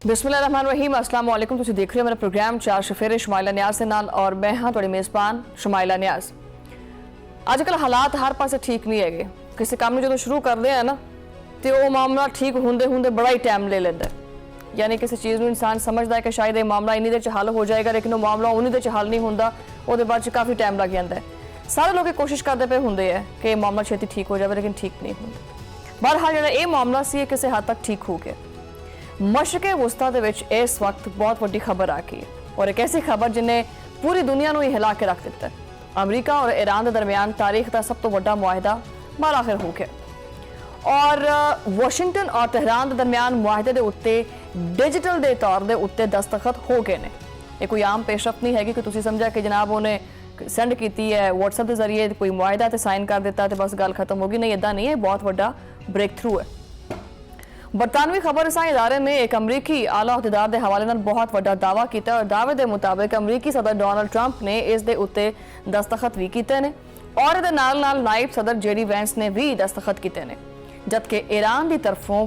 बिस्मिल्लाहिर्रहमानिर्रहीम अस्सलाम वालेकुम। तुसीं देख रहे हो मेरा प्रोग्राम चार शफेरे शमाइला न्याज़ दे नाल और मैं हाँ तुहाडी मेज़बान शमाइला न्याज़। अजकल हालात हर पासे ठीक नहीं है। किसी काम में जो शुरू करते हैं ना तो वो मामला ठीक होंदे होंदे बड़ा ही टाइम ले लेता है। यानी किसी चीज़ में इंसान समझता है कि शायद ये मामला इन्नी देर च हल हो जाएगा, लेकिन वो मामला उन्नी देर च हल नहीं होंदा, वो बाद काफ़ी टाइम लग जाता है। सारे लोग कोशिश करते पे होंगे है कि मामला छेती ठीक हो जाए, लेकिन ठीक नहीं होंदा। बहरहाल जो ये मामला सी किसी हद तक ठीक हो गया। मशरक़े वस्ता दे विच इस वक्त बहुत वड्डी खबर आ गई है और एक ऐसी खबर जिन्हें पूरी दुनिया को ही हिला के रख दिता है। अमरीका और ईरान के दरमियान तारीख का सब तो वड्डा मुआहदा बालाखिर हो गया और वाशिंगटन और तेहरान के दरमियान मुआहदे के उत्ते डिजिटल के तौर के उत्ते दस्तखत हो गए हैं। ये कोई आम पेशरफ नहीं है कि तुसीं समझा कि जनाब उन्हें सेंड की है व्हाट्सएप के जरिए कोई मुआहदा साइन कर दिता तो बस गल खत्म होगी। नहीं, इदा नहीं है, बहुत वड्डा ब्रेक थ्रू है। बरतानवी खबर रसां इदारे ने एक अमरीकी आला अहदेदार के हवाले नाल बहुत वड्डा दावा किया और दावे के मुताबिक अमरीकी सदर डोनाल्ड ट्रंप ने इस दे उत्ते दस्तखत भी किए ने और इहदे नाल नाल नायब सदर जेडी वैंस ने भी दस्तखत किए ने, जबकि ईरान की तरफों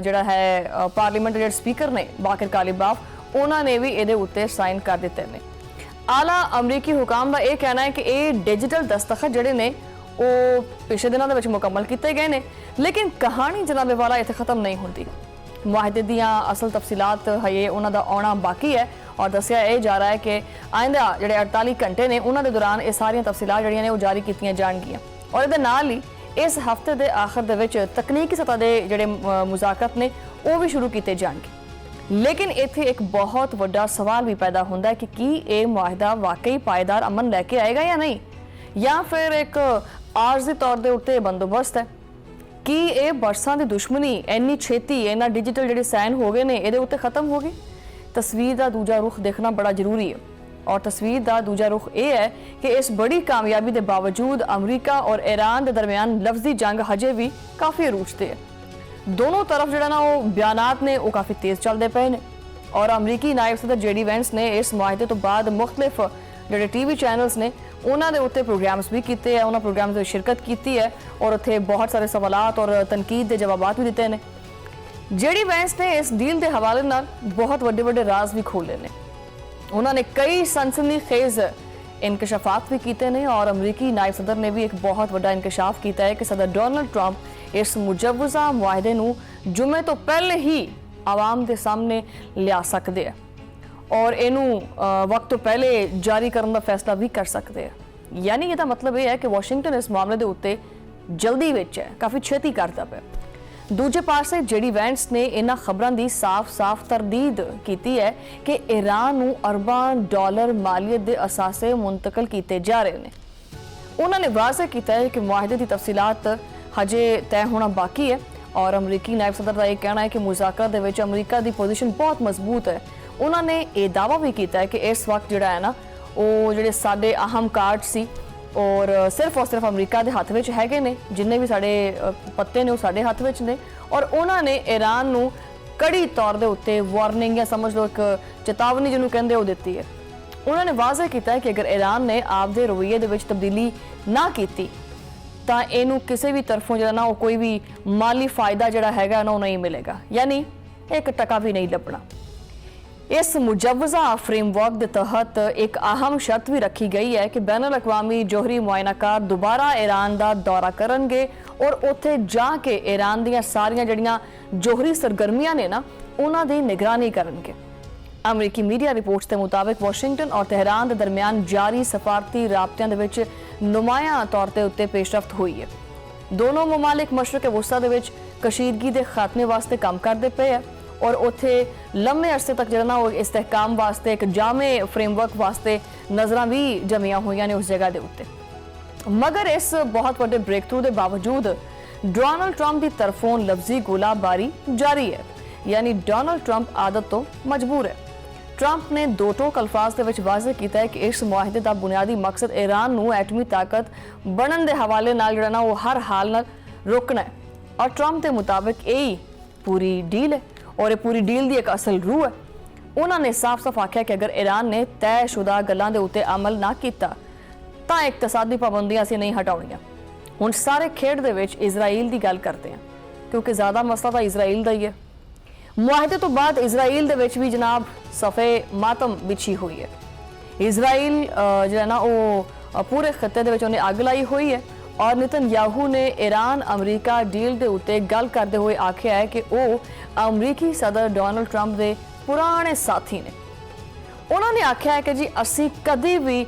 जिहड़ा है पार्लीमेंट के स्पीकर ने बाकिर कालिबाफ उन्होंने भी इहदे उत्ते साइन कर दिते ने। आला अमरीकी हुकाम का यह कहना है कि ये डिजिटल दस्तखत जिहड़े ने वो पिछले दिनों के मुकम्मल किए गए हैं, लेकिन कहानी जनाबे वाला इतने खत्म नहीं होती। मुआहदे दियां असल तफसीलात है उन्होंने आना बाकी है और दसिया यह जा रहा है कि आइंदा जो 48 घंटे ने उन्होंने दौरान ये सारिया तफसीलात जड़ियां ने वो जारी की जाएगियां और ये नाल ही इस हफ्ते के आखिर के तकनीकी सतह के जोड़े मुज़ाकरत ने वो भी शुरू किए जाएंगे। लेकिन इत्थे एक बहुत वड्डा सवाल भी पैदा होता है कि ये मुआहदा वाकई पायदार अमन लैके आएगा या नहीं, या फिर एक आरजी तौर के उत्ते बंदोबस्त है कि ये बरसां की दुश्मनी इन्नी छेती इन्ना डिजिटल जो साइन हो गए हैं ये उत्ते खत्म हो गई। तस्वीर का दूजा रुख देखना बड़ा जरूरी है और तस्वीर का दूजा रुख ये है कि इस बड़ी कामयाबी के बावजूद अमरीका और ईरान के दरमियान लफ्जी जंग हजे भी काफ़ी अरूजते है। दोनों तरफ जो ना वो बयानात ने वो काफ़ी तेज़ चलते पे ने और अमरीकी नायब सदर जेडी वैंस ने इस मुआहदे तो बाद मुख्तलिफ जो टीवी चैनल्स ने उन्होंने उत्ते प्रोग्राम्स भी किए हैं, उन्होंने प्रोग्राम्स में शिरकत की है और उत्थे बहुत सारे सवालात और तनकीद के जवाब भी दिते हैं। जेडी वैंस ने इस डील के हवाले नाल बहुत वड्डे वड्डे राज भी खोले ने, उन्होंने कई सनसनीखेज इंकशाफात भी किए हैं और अमरीकी नायब सदर ने भी एक बहुत वड्डा इंकशाफ किया है कि सदर डोनाल्ड ट्रंप इस मुजवजा मुआहदे नूं जुमे तो पहले ही आवाम के सामने लिया सकते हैं और इनू वक्त तो पहले जारी करने का फैसला भी कर सकते हैं। यानी यदा मतलब यह है कि वाशिंगटन इस मामले के उत्ते जल्दी विच है, काफ़ी छेती करता पे। दूजे पासे जेडी वैंस ने इन्हां खबरों की साफ साफ तरदीद की है कि ईरान नूं अरबां डॉलर मालीयत के असासे मुंतकल किए जा रहे हैं। उन्होंने वाज़ह किया है कि मुआहदे की तफसीलात हजे तय होना बाकी है और अमरीकी नायब सदर का यह कहना है कि मुज़ाकरात दे विच अमरीका की पोजीशन बहुत मजबूत है। उन्होंने ये दावा भी किया है कि इस वक्त जोड़ा है ना वो जो साढ़े अहम कार्ड सी और सिर्फ अमरीका के हथ में है ने, जिन्हें भी साढ़े पत्ते ने वो साढ़े हथ में ने और उन्होंने ईरान नूं कड़ी तौर के उत्ते वार्निंग या समझ लो एक चेतावनी जिन्होंने कहते वो दी है। उन्होंने वाज़ह किया है कि अगर ईरान ने आपके रवैये के तब्दीली ना की तो इनू किसी भी तरफों जो ना वो कोई भी माली फायदा जोड़ा है ना नहीं मिलेगा, यानी एक टका भी नहीं लभना। इस मुजवजा फ्रेमवर्क के तहत एक अहम शर्त भी रखी गई है कि बैनुल अक़वामी जोहरी मुआयनाकार दोबारा ईरान का दौरा करेंगे और उत्थे जाके ईरान दी सारियां जड़ियां जोहरी सरगर्मियां ने ना उन्होंने निगरानी करेंगे। अमरीकी मीडिया रिपोर्ट्स के मुताबिक वाशिंगटन और तेहरान के दरमियान जारी सफारती राबतियां दे विच नुमाया तौर के उत्ते पेशरफ्त हुई है। दोनों ममालिक मशरक़े वस्ता दे विच कशीदगी के खात्मे वास्ते काम करते पे है और उत्थे लंबे अरसे तक जो ना वो इस्तेहकाम वास्ते एक जामे फ्रेमवर्क वास्ते नज़र भी जमिया हुई ने उस जगह के उत्ते। मगर इस बहुत बड़े ब्रेक थ्रू के बावजूद डोनाल्ड ट्रंप की तरफों लफ्जी गोलाबारी जारी है, यानी डोनाल्ड ट्रंप आदत तो मजबूर है। ट्रंप ने दो टोक अल्फाज के विच वाज़ह किया है कि इस मुआहदे का बुनियादी मकसद ईरान नूं एटमी ताकत बनने के हवाले नाल जो ना वो हर हाल नाल रोकना है और ट्रंप के मुताबिक यही पूरी डील है और ये पूरी डील की एक असल रूह है। उन्होंने साफ साफ आख्या कि अगर ईरान ने तयशुदा गल्लां दे उत्ते अमल ना किया तो इकतसादी पाबंदियां असीं नहीं हटाउणियां। हुण सारे खेड दे विच इजराइल की गल करते हैं क्योंकि ज़्यादा मसला तो इजराइल का ही है। ਮੁਆਹਦੇ ਤੋਂ ਬਾਅਦ ਇਜ਼ਰਾਈਲ ਦੇ ਵਿੱਚ ਵੀ ਜਨਾਬ ਸਫੇ ਮਾਤਮ ਵਿਛੀ ਹੋਈ ਹੈ। ਇਜ਼ਰਾਈਲ ਜਿਹੜਾ ਨਾ ਉਹ ਪੂਰੇ ਖਿੱਤੇ ਦੇ ਵਿੱਚ ਉਹਨੇ ਅੱਗ ਲਾਈ ਹੋਈ ਹੈ ਔਰ ਨੇਤਨਯਾਹੂ ਨੇ ਈਰਾਨ ਅਮਰੀਕਾ ਡੀਲ ਦੇ ਉੱਤੇ ਗੱਲ ਕਰਦੇ ਹੋਏ ਆਖਿਆ ਹੈ ਕਿ ਉਹ ਅਮਰੀਕੀ ਸਦਰ ਡੋਨਾਲਡ ਟਰੰਪ ਦੇ ਪੁਰਾਣੇ ਸਾਥੀ ਨੇ। ਉਹਨਾਂ ਨੇ ਆਖਿਆ ਹੈ ਕਿ ਜੀ ਅਸੀਂ ਕਦੀ ਵੀ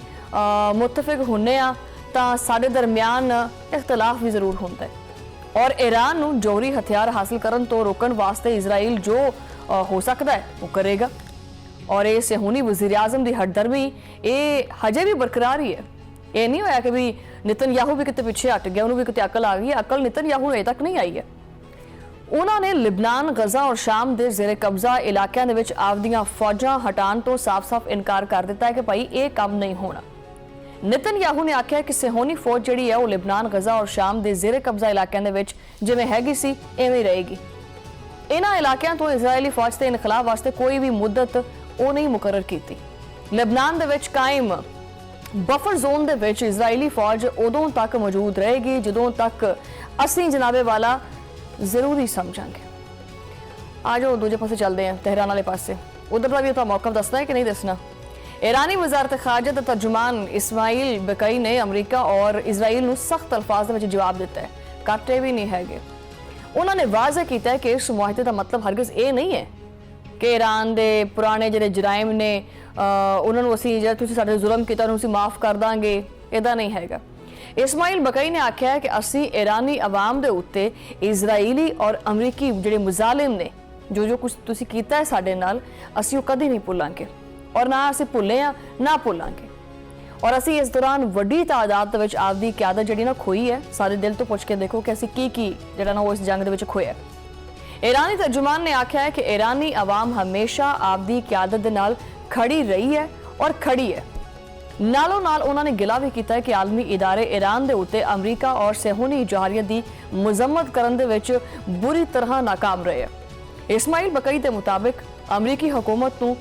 ਮੁਤਫਿਕ ਹੁੰਨੇ ਆ ਤਾਂ ਸਾਡੇ ਦਰਮਿਆਨ ਇਖਤਲਾਫ ਵੀ ਜ਼ਰੂਰ ਹੁੰਦਾ ਹੈ ਔਰ ਈਰਾਨ ਨੂੰ ਜੋਹਰੀ ਹਥਿਆਰ ਹਾਸਲ ਕਰਨ ਤੋਂ ਰੋਕਣ ਵਾਸਤੇ ਇਜ਼ਰਾਈਲ ਜੋ ਹੋ ਸਕਦਾ ਹੈ ਉਹ ਕਰੇਗਾ। ਔਰ ਇਹ ਸਹੂਨੀ ਵਜ਼ੀਰ ਆਜ਼ਮ ਦੀ ਹਟਦਰਮੀ ਇਹ ਹਜੇ ਵੀ ਬਰਕਰਾਰ ਹੀ ਹੈ। ਇਹ ਨਹੀਂ ਹੋਇਆ ਕਿ ਵੀ ਨੇਤਨਯਾਹੂ ਵੀ ਕਿਤੇ ਪਿੱਛੇ ਹਟ ਗਿਆ, ਉਹਨੂੰ ਵੀ ਕਿਤੇ ਅਕਲ ਆ ਗਈ। ਅਕਲ ਨੇਤਨਯਾਹੂ ਨੂੰ ਅਜੇ ਤੱਕ ਨਹੀਂ ਆਈ ਹੈ। ਉਹਨਾਂ ਨੇ ਲਿਬਨਾਨ, ਗਜ਼ਾ ਔਰ ਸ਼ਾਮ ਦੇ ਜ਼ੇਰੇ ਕਬਜ਼ਾ ਇਲਾਕਿਆਂ ਦੇ ਵਿੱਚ ਆਪਦੀਆਂ ਫੌਜਾਂ ਹਟਾਉਣ ਤੋਂ ਸਾਫ਼-ਸਾਫ਼ ਇਨਕਾਰ ਕਰ ਦਿੱਤਾ ਹੈ ਕਿ ਭਾਈ ਇਹ ਕੰਮ ਨਹੀਂ ਹੋਣਾ। ਨੇਤਨਯਾਹੂ ਨੇ ਆਖਿਆ ਕਿ ਸਹੂਨੀ ਫੌਜ ਜਿਹੜੀ ਹੈ ਉਹ ਲਿਬਨਾਨ, ਗਜ਼ਾ ਔਰ ਸ਼ਾਮ ਦੇ ਜ਼ੇਰੇ ਕਬਜ਼ਾ ਇਲਾਕਿਆਂ ਦੇ ਵਿੱਚ ਜਿਵੇਂ ਹੈਗੀ ਸੀ ਐਵੇਂ ਰਹੇਗੀ। ਇਹਨਾਂ ਇਲਾਕਿਆਂ ਤੋਂ ਇਜ਼ਰਾਈਲੀ ਫੌਜ ਦੇ ਇਨਖਲਾਬ ਵਾਸਤੇ ਕੋਈ ਵੀ ਮੁੱਦਤ ਉਹ ਨਹੀਂ ਮੁਕਰਰ ਕੀਤੀ। ਲਿਬਨਾਨ ਦੇ ਵਿੱਚ ਕਾਇਮ ਬਫਰ ਜ਼ੋਨ ਦੇ ਵਿੱਚ ਇਜ਼ਰਾਈਲੀ ਫੌਜ ਉਦੋਂ ਤੱਕ ਮੌਜੂਦ ਰਹੇਗੀ ਜਦੋਂ ਤੱਕ ਅਸੀਂ ਜਨਾਬੇ ਵਾਲਾ ਜ਼ਰੂਰੀ ਸਮਝਾਂਗੇ। ਆ ਜਾਓ ਦੂਜੇ ਪਾਸੇ ਚੱਲਦੇ हैं, तेहरान वाले पासे। उधर का भी तो मौका दसना है कि नहीं दसना। ईरानी वजारत खारजा के तर्जुमान इस्माइल बकई ने अमरीका और इजराइल ਨੂੰ सख्त अल्फाज में जवाब दिता है, काटे भी नहीं हैगे। उन्होंने वाज़ह किया है कि इस मुआहदे का मतलब हरगिज़ ये नहीं है कि ईरान के पुराने ਜਿਹੜੇ ਜਰਾਇਮ ਨੇ ਉਹਨਾਂ ਨੂੰ ਅਸੀਂ ਜਿਹੜਾ ਤੁਸੀਂ ਸਾਡੇ ਜ਼ੁਲਮ ਕੀਤਾ ਉਹਨੂੰ ਅਸੀਂ ਮਾਫ ਕਰ ਦਾਂਗੇ, ਇਹਦਾ ਨਹੀਂ ਹੈਗਾ। इस्माइल बकई ने आख्या है कि असी ईरानी आवाम दे उत्ते इजराइली और अमरीकी ਜਿਹੜੇ मुजालिम ने जो कुछ तुसी कीता है साडे नाल असी वो कदी नहीं भुलांगे और ना असी भुले आ ना भुलांगे। और असी इस दौरान वड्डी तादाद दे विच आपदी क़यादत जिहड़ी ना खोई है। सारे दिल तो पुछ के देखो कि असी की जिहड़ा ना वो इस जंग दे विच खोया। ईरानी तर्जुमान ने आख्या है कि ईरानी आवाम हमेशा आपदी क़यादत दे नाल खड़ी रही है और खड़ी है। नालों नाल उन्होंने गिला भी किया कि आलमी इदारे ईरान के उत्ते अमरीका और सहूनी जहारियत की मुजम्मत करने दे विच बुरी तरह नाकाम रहे हैं। इस्माइल बकई के मुताबिक अमरीकी हुकूमत नूं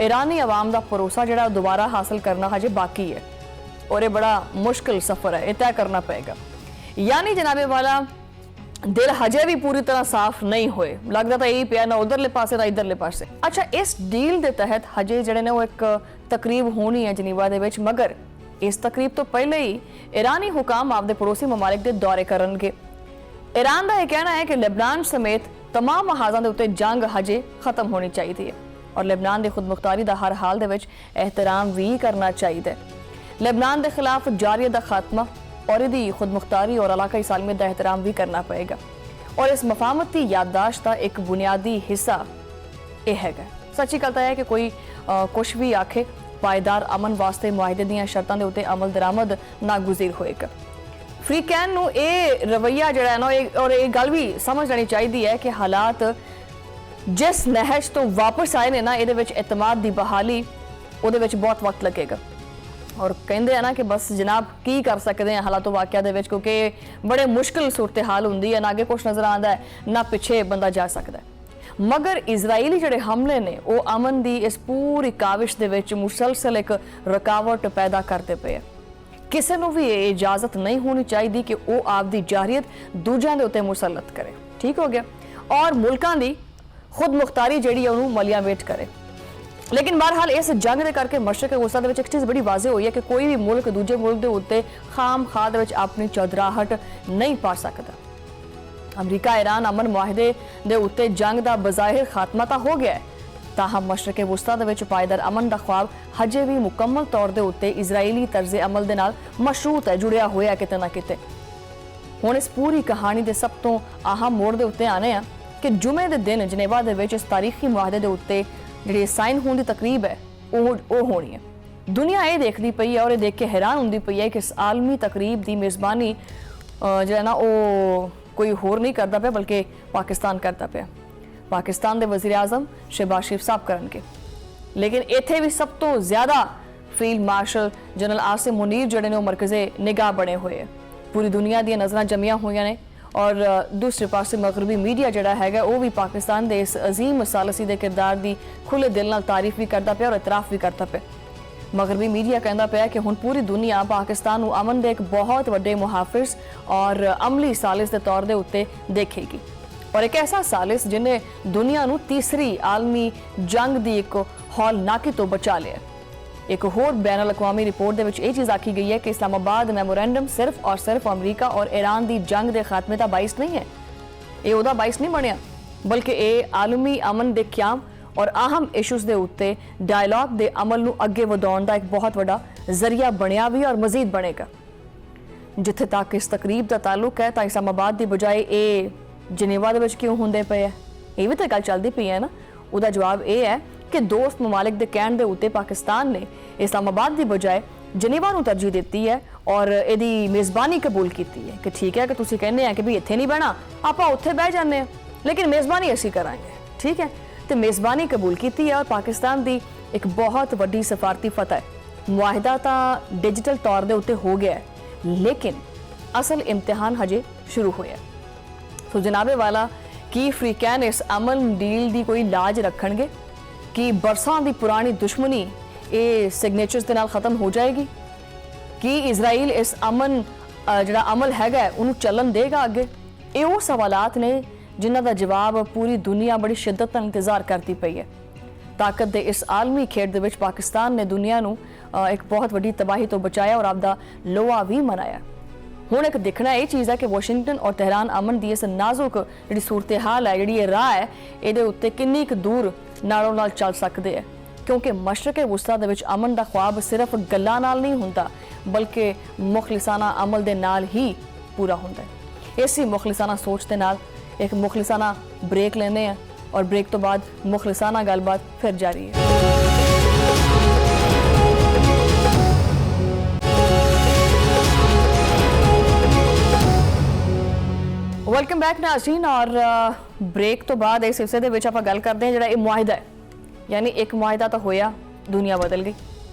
ईरानी आवाम का भरोसा जिहड़ा दोबारा हासिल करना हजे बाकी है और ये बड़ा मुश्किल सफ़र है, ये तय करना पड़ेगा। यानी जनाबे वाला दिल हजे भी पूरी तरह साफ नहीं होए, लगता तो यही पिया ना उधरले पासे ना इधरले पासे। अच्छा, इस डील के तहत हजे जिहड़े ने वो एक तकरीब होनी है जनीवा दे विच, मगर इस तकरीब तो पहले ही ईरानी हुकाम आपदे पड़ोसी ममालिक के दौरे करनगे। ईरान का यह कहना है कि लेबनान समेत तमाम महाजां दे उत्ते जंग हजे खत्म होनी चाहिए और लेबनान की खुदमुख्तारी का हर हाल दे विच एहतराम भी करना चाहिए। लेबनान के खिलाफ जारियत का खात्मा और इसकी खुदमुख्तारी और इलाकाई सालमियत का एहतराम भी करना पड़ेगा और इस मफाहमत की याददाश्त का एक बुनियादी हिस्सा यह है। सच्ची गल है कि कोई कुछ भी आखे पायदार अमन वास्ते मुआहदे दी शर्तों के उत्ते अमल दरामद नागुज़ीर होएगा। अफ्रीकैन नूं ये रवैया जिहड़ा है ना और ये गल भी समझ लेनी चाहिए है कि हालात जिस नहज तो वापस आए ने ना इहदे विच एतमाद की बहाली उहदे विच बहुत वक्त लगेगा और कहते हैं ना कि बस जनाब की कर सकते हैं हालातों वाक़या दे विच, क्योंकि बड़े मुश्किल सूरत हाल होंदी है, ना अगे कुछ नज़र आता है ना पिछे बंदा जा सकता है। मगर इजराइली जिहड़े हमले ने वो अमन की इस पूरी काविश दे विच मुसलसल एक रुकावट पैदा करते पे। किसी को भी ये इजाजत नहीं होनी चाहिए कि वो आपकी जारियत दूजियां दे उत्ते मुसलत करे। ठीक हो गया। और मुल्कां दी खुद मुख्तारी जिहड़ी है उन्होंने मलियां वेट करे। लेकिन बहरहाल इस जंग के करके मशरक वसत दे विच एक चीज़ बड़ी वाज़े हुई है कि कोई भी मुल्क दूजे मुल्क के उत्ते खाम खा दे विच अपनी चौधराहट नहीं पा सकता। अमरीका ईरान अमन मुआहदे दे उत्ते जंग का बज़ाहिर खात्मा तो हो गया है, ताहम मशरक वसत दे विच पायदार अमन का ख्वाब हजे भी मुकम्मल तौर के उत्ते इजराइली तर्ज अमल दे नाल मशरूत है, जुड़िया होया किते ना किते। हुण इस पूरी कहानी के सब तो अहम मोड़ के उत्ते आने आ कि जुमे के दिन जनेवा दे विच इस तारीखी मुआहदे के उत्ते जी साइन होने की तकरीब है वो होनी है। दुनिया ये देखती पई है और ये देख के हैरान होती पई है कि इस आलमी तकरीब की मेज़बानी जो है ना वो कोई होर नहीं करता पे बल्कि पाकिस्तान करता पे। पाकिस्तान के वज़ीर आज़म शहबाज शरीफ साहब करनगे। लेकिन इत्थे भी सब तो ज़्यादा field marshal general Asim Munir जिहड़े ने मरकज़े निगाह बने हुए हैं। पूरी दुनिया दी नज़रां जमियां हुई ने और दूसरे पासे मगरबी मीडिया जिहड़ा हैगा वो भी पाकिस्तान के इस अजीम सालसी के किरदार की खुले दिल नाल तारीफ भी करता पाया और इतराफ़ भी करता पाया। मगरबी मीडिया कहता पाया कि हुण पूरी दुनिया पाकिस्तान नूं अमन के एक बहुत वड्डे मुहाफिज और अमली सालिस के तौर के उत्ते देखेगी। और एक ऐसा सालिस जिन्हें दुनिया नू तीसरी आलमी जंग की एक हौलनाकी तो बचा लिया। एक होर बैन अल-अक़वामी रिपोर्ट दे विच ये चीज़ आखी गई है कि इस्लामाबाद मैमोरेंडम सिर्फ और सिर्फ अमरीका और ईरान की जंग के खात्मे का बाइस नहीं है, ये उहदा बाइस नहीं बनया, बल्कि ये आलमी अमन के क्याम और अहम इशूज़ के उत्ते डायलॉग के अमल नू अगे वधाउण दा एक बहुत बड़ा जरिया बनया भी और मजीद बनेगा। जिथे तक इस तकरीब का ताल्लुक है तो इस्लामाबाद की बजाय ये जनेवा दे विच क्यों होंदे पे है, ये भी तो गल चलती पई है ना। उसका जवाब यह है कि दोस्त ममालिक के कहण दे उत्ते पाकिस्तान ने इस्लामाबाद की बजाय जनेवा नू तरजीह दी है और यदी मेज़बानी कबूल की है कि ठीक है कि तुसीं कहने हैं कि भी इत्थे नहीं बहना, आपां उत्थे बह जाने हैं, लेकिन मेज़बानी असीं करांगे। ठीक है, तो मेज़बानी कबूल की है और पाकिस्तान की एक बहुत वड्डी सफारती फतह है। मुआहिदा तो डिजिटल तौर के उत्ते हो गया है, लेकिन असल इम्तिहान हजे शुरू होया। तो जनाबे वाला की अफ्रीकैन इस अमन डील की कोई लाज रखणगे कि बरसां की पुरानी दुश्मनी ये सिग्नेचर्स के नाल खत्म हो जाएगी कि इजराइल इस अमन जिहड़ा अमल हैगा उन्होंने चलन देगा अगे। ये वो सवालात ने जिन्हां दा जवाब पूरी दुनिया बड़ी शिद्दत नाल इंतजार करती पई है। ताकत के इस आलमी खेड दे विच पाकिस्तान ने दुनिया नू एक बहुत वड्डी तबाही तो बचाया और आपदा लोहा भी मनाया। हुण एक देखना ये चीज़ है कि वाशिंगटन और तेहरान अमन की इस नाजुक जी सूरत हाल है, जी राह है, ये उत्ते किन्नी क दूर नालों नाल चल सकते हैं, क्योंकि मशरक़े वुस्ता दे विच अमन का ख्वाब सिर्फ गल्लां नाल नहीं होंदा, बल्कि मुखलिसाना अमल दे नाल ही पूरा होंदा है। इसी मुखलिसाना सोच के नाल एक मुखलिसाना ब्रेक लेने हैं और ब्रेक तो बाद मुखलिसाना गलबात फिर जारी है। वेलकम बैक नाज़रीन, और ब्रेक तो बाद इस हिस्से दे विच आपां गल करते हैं जिहड़ा ये मुआहिदा है, यानी एक मुआहिदा तो होया, दुनिया बदल गई।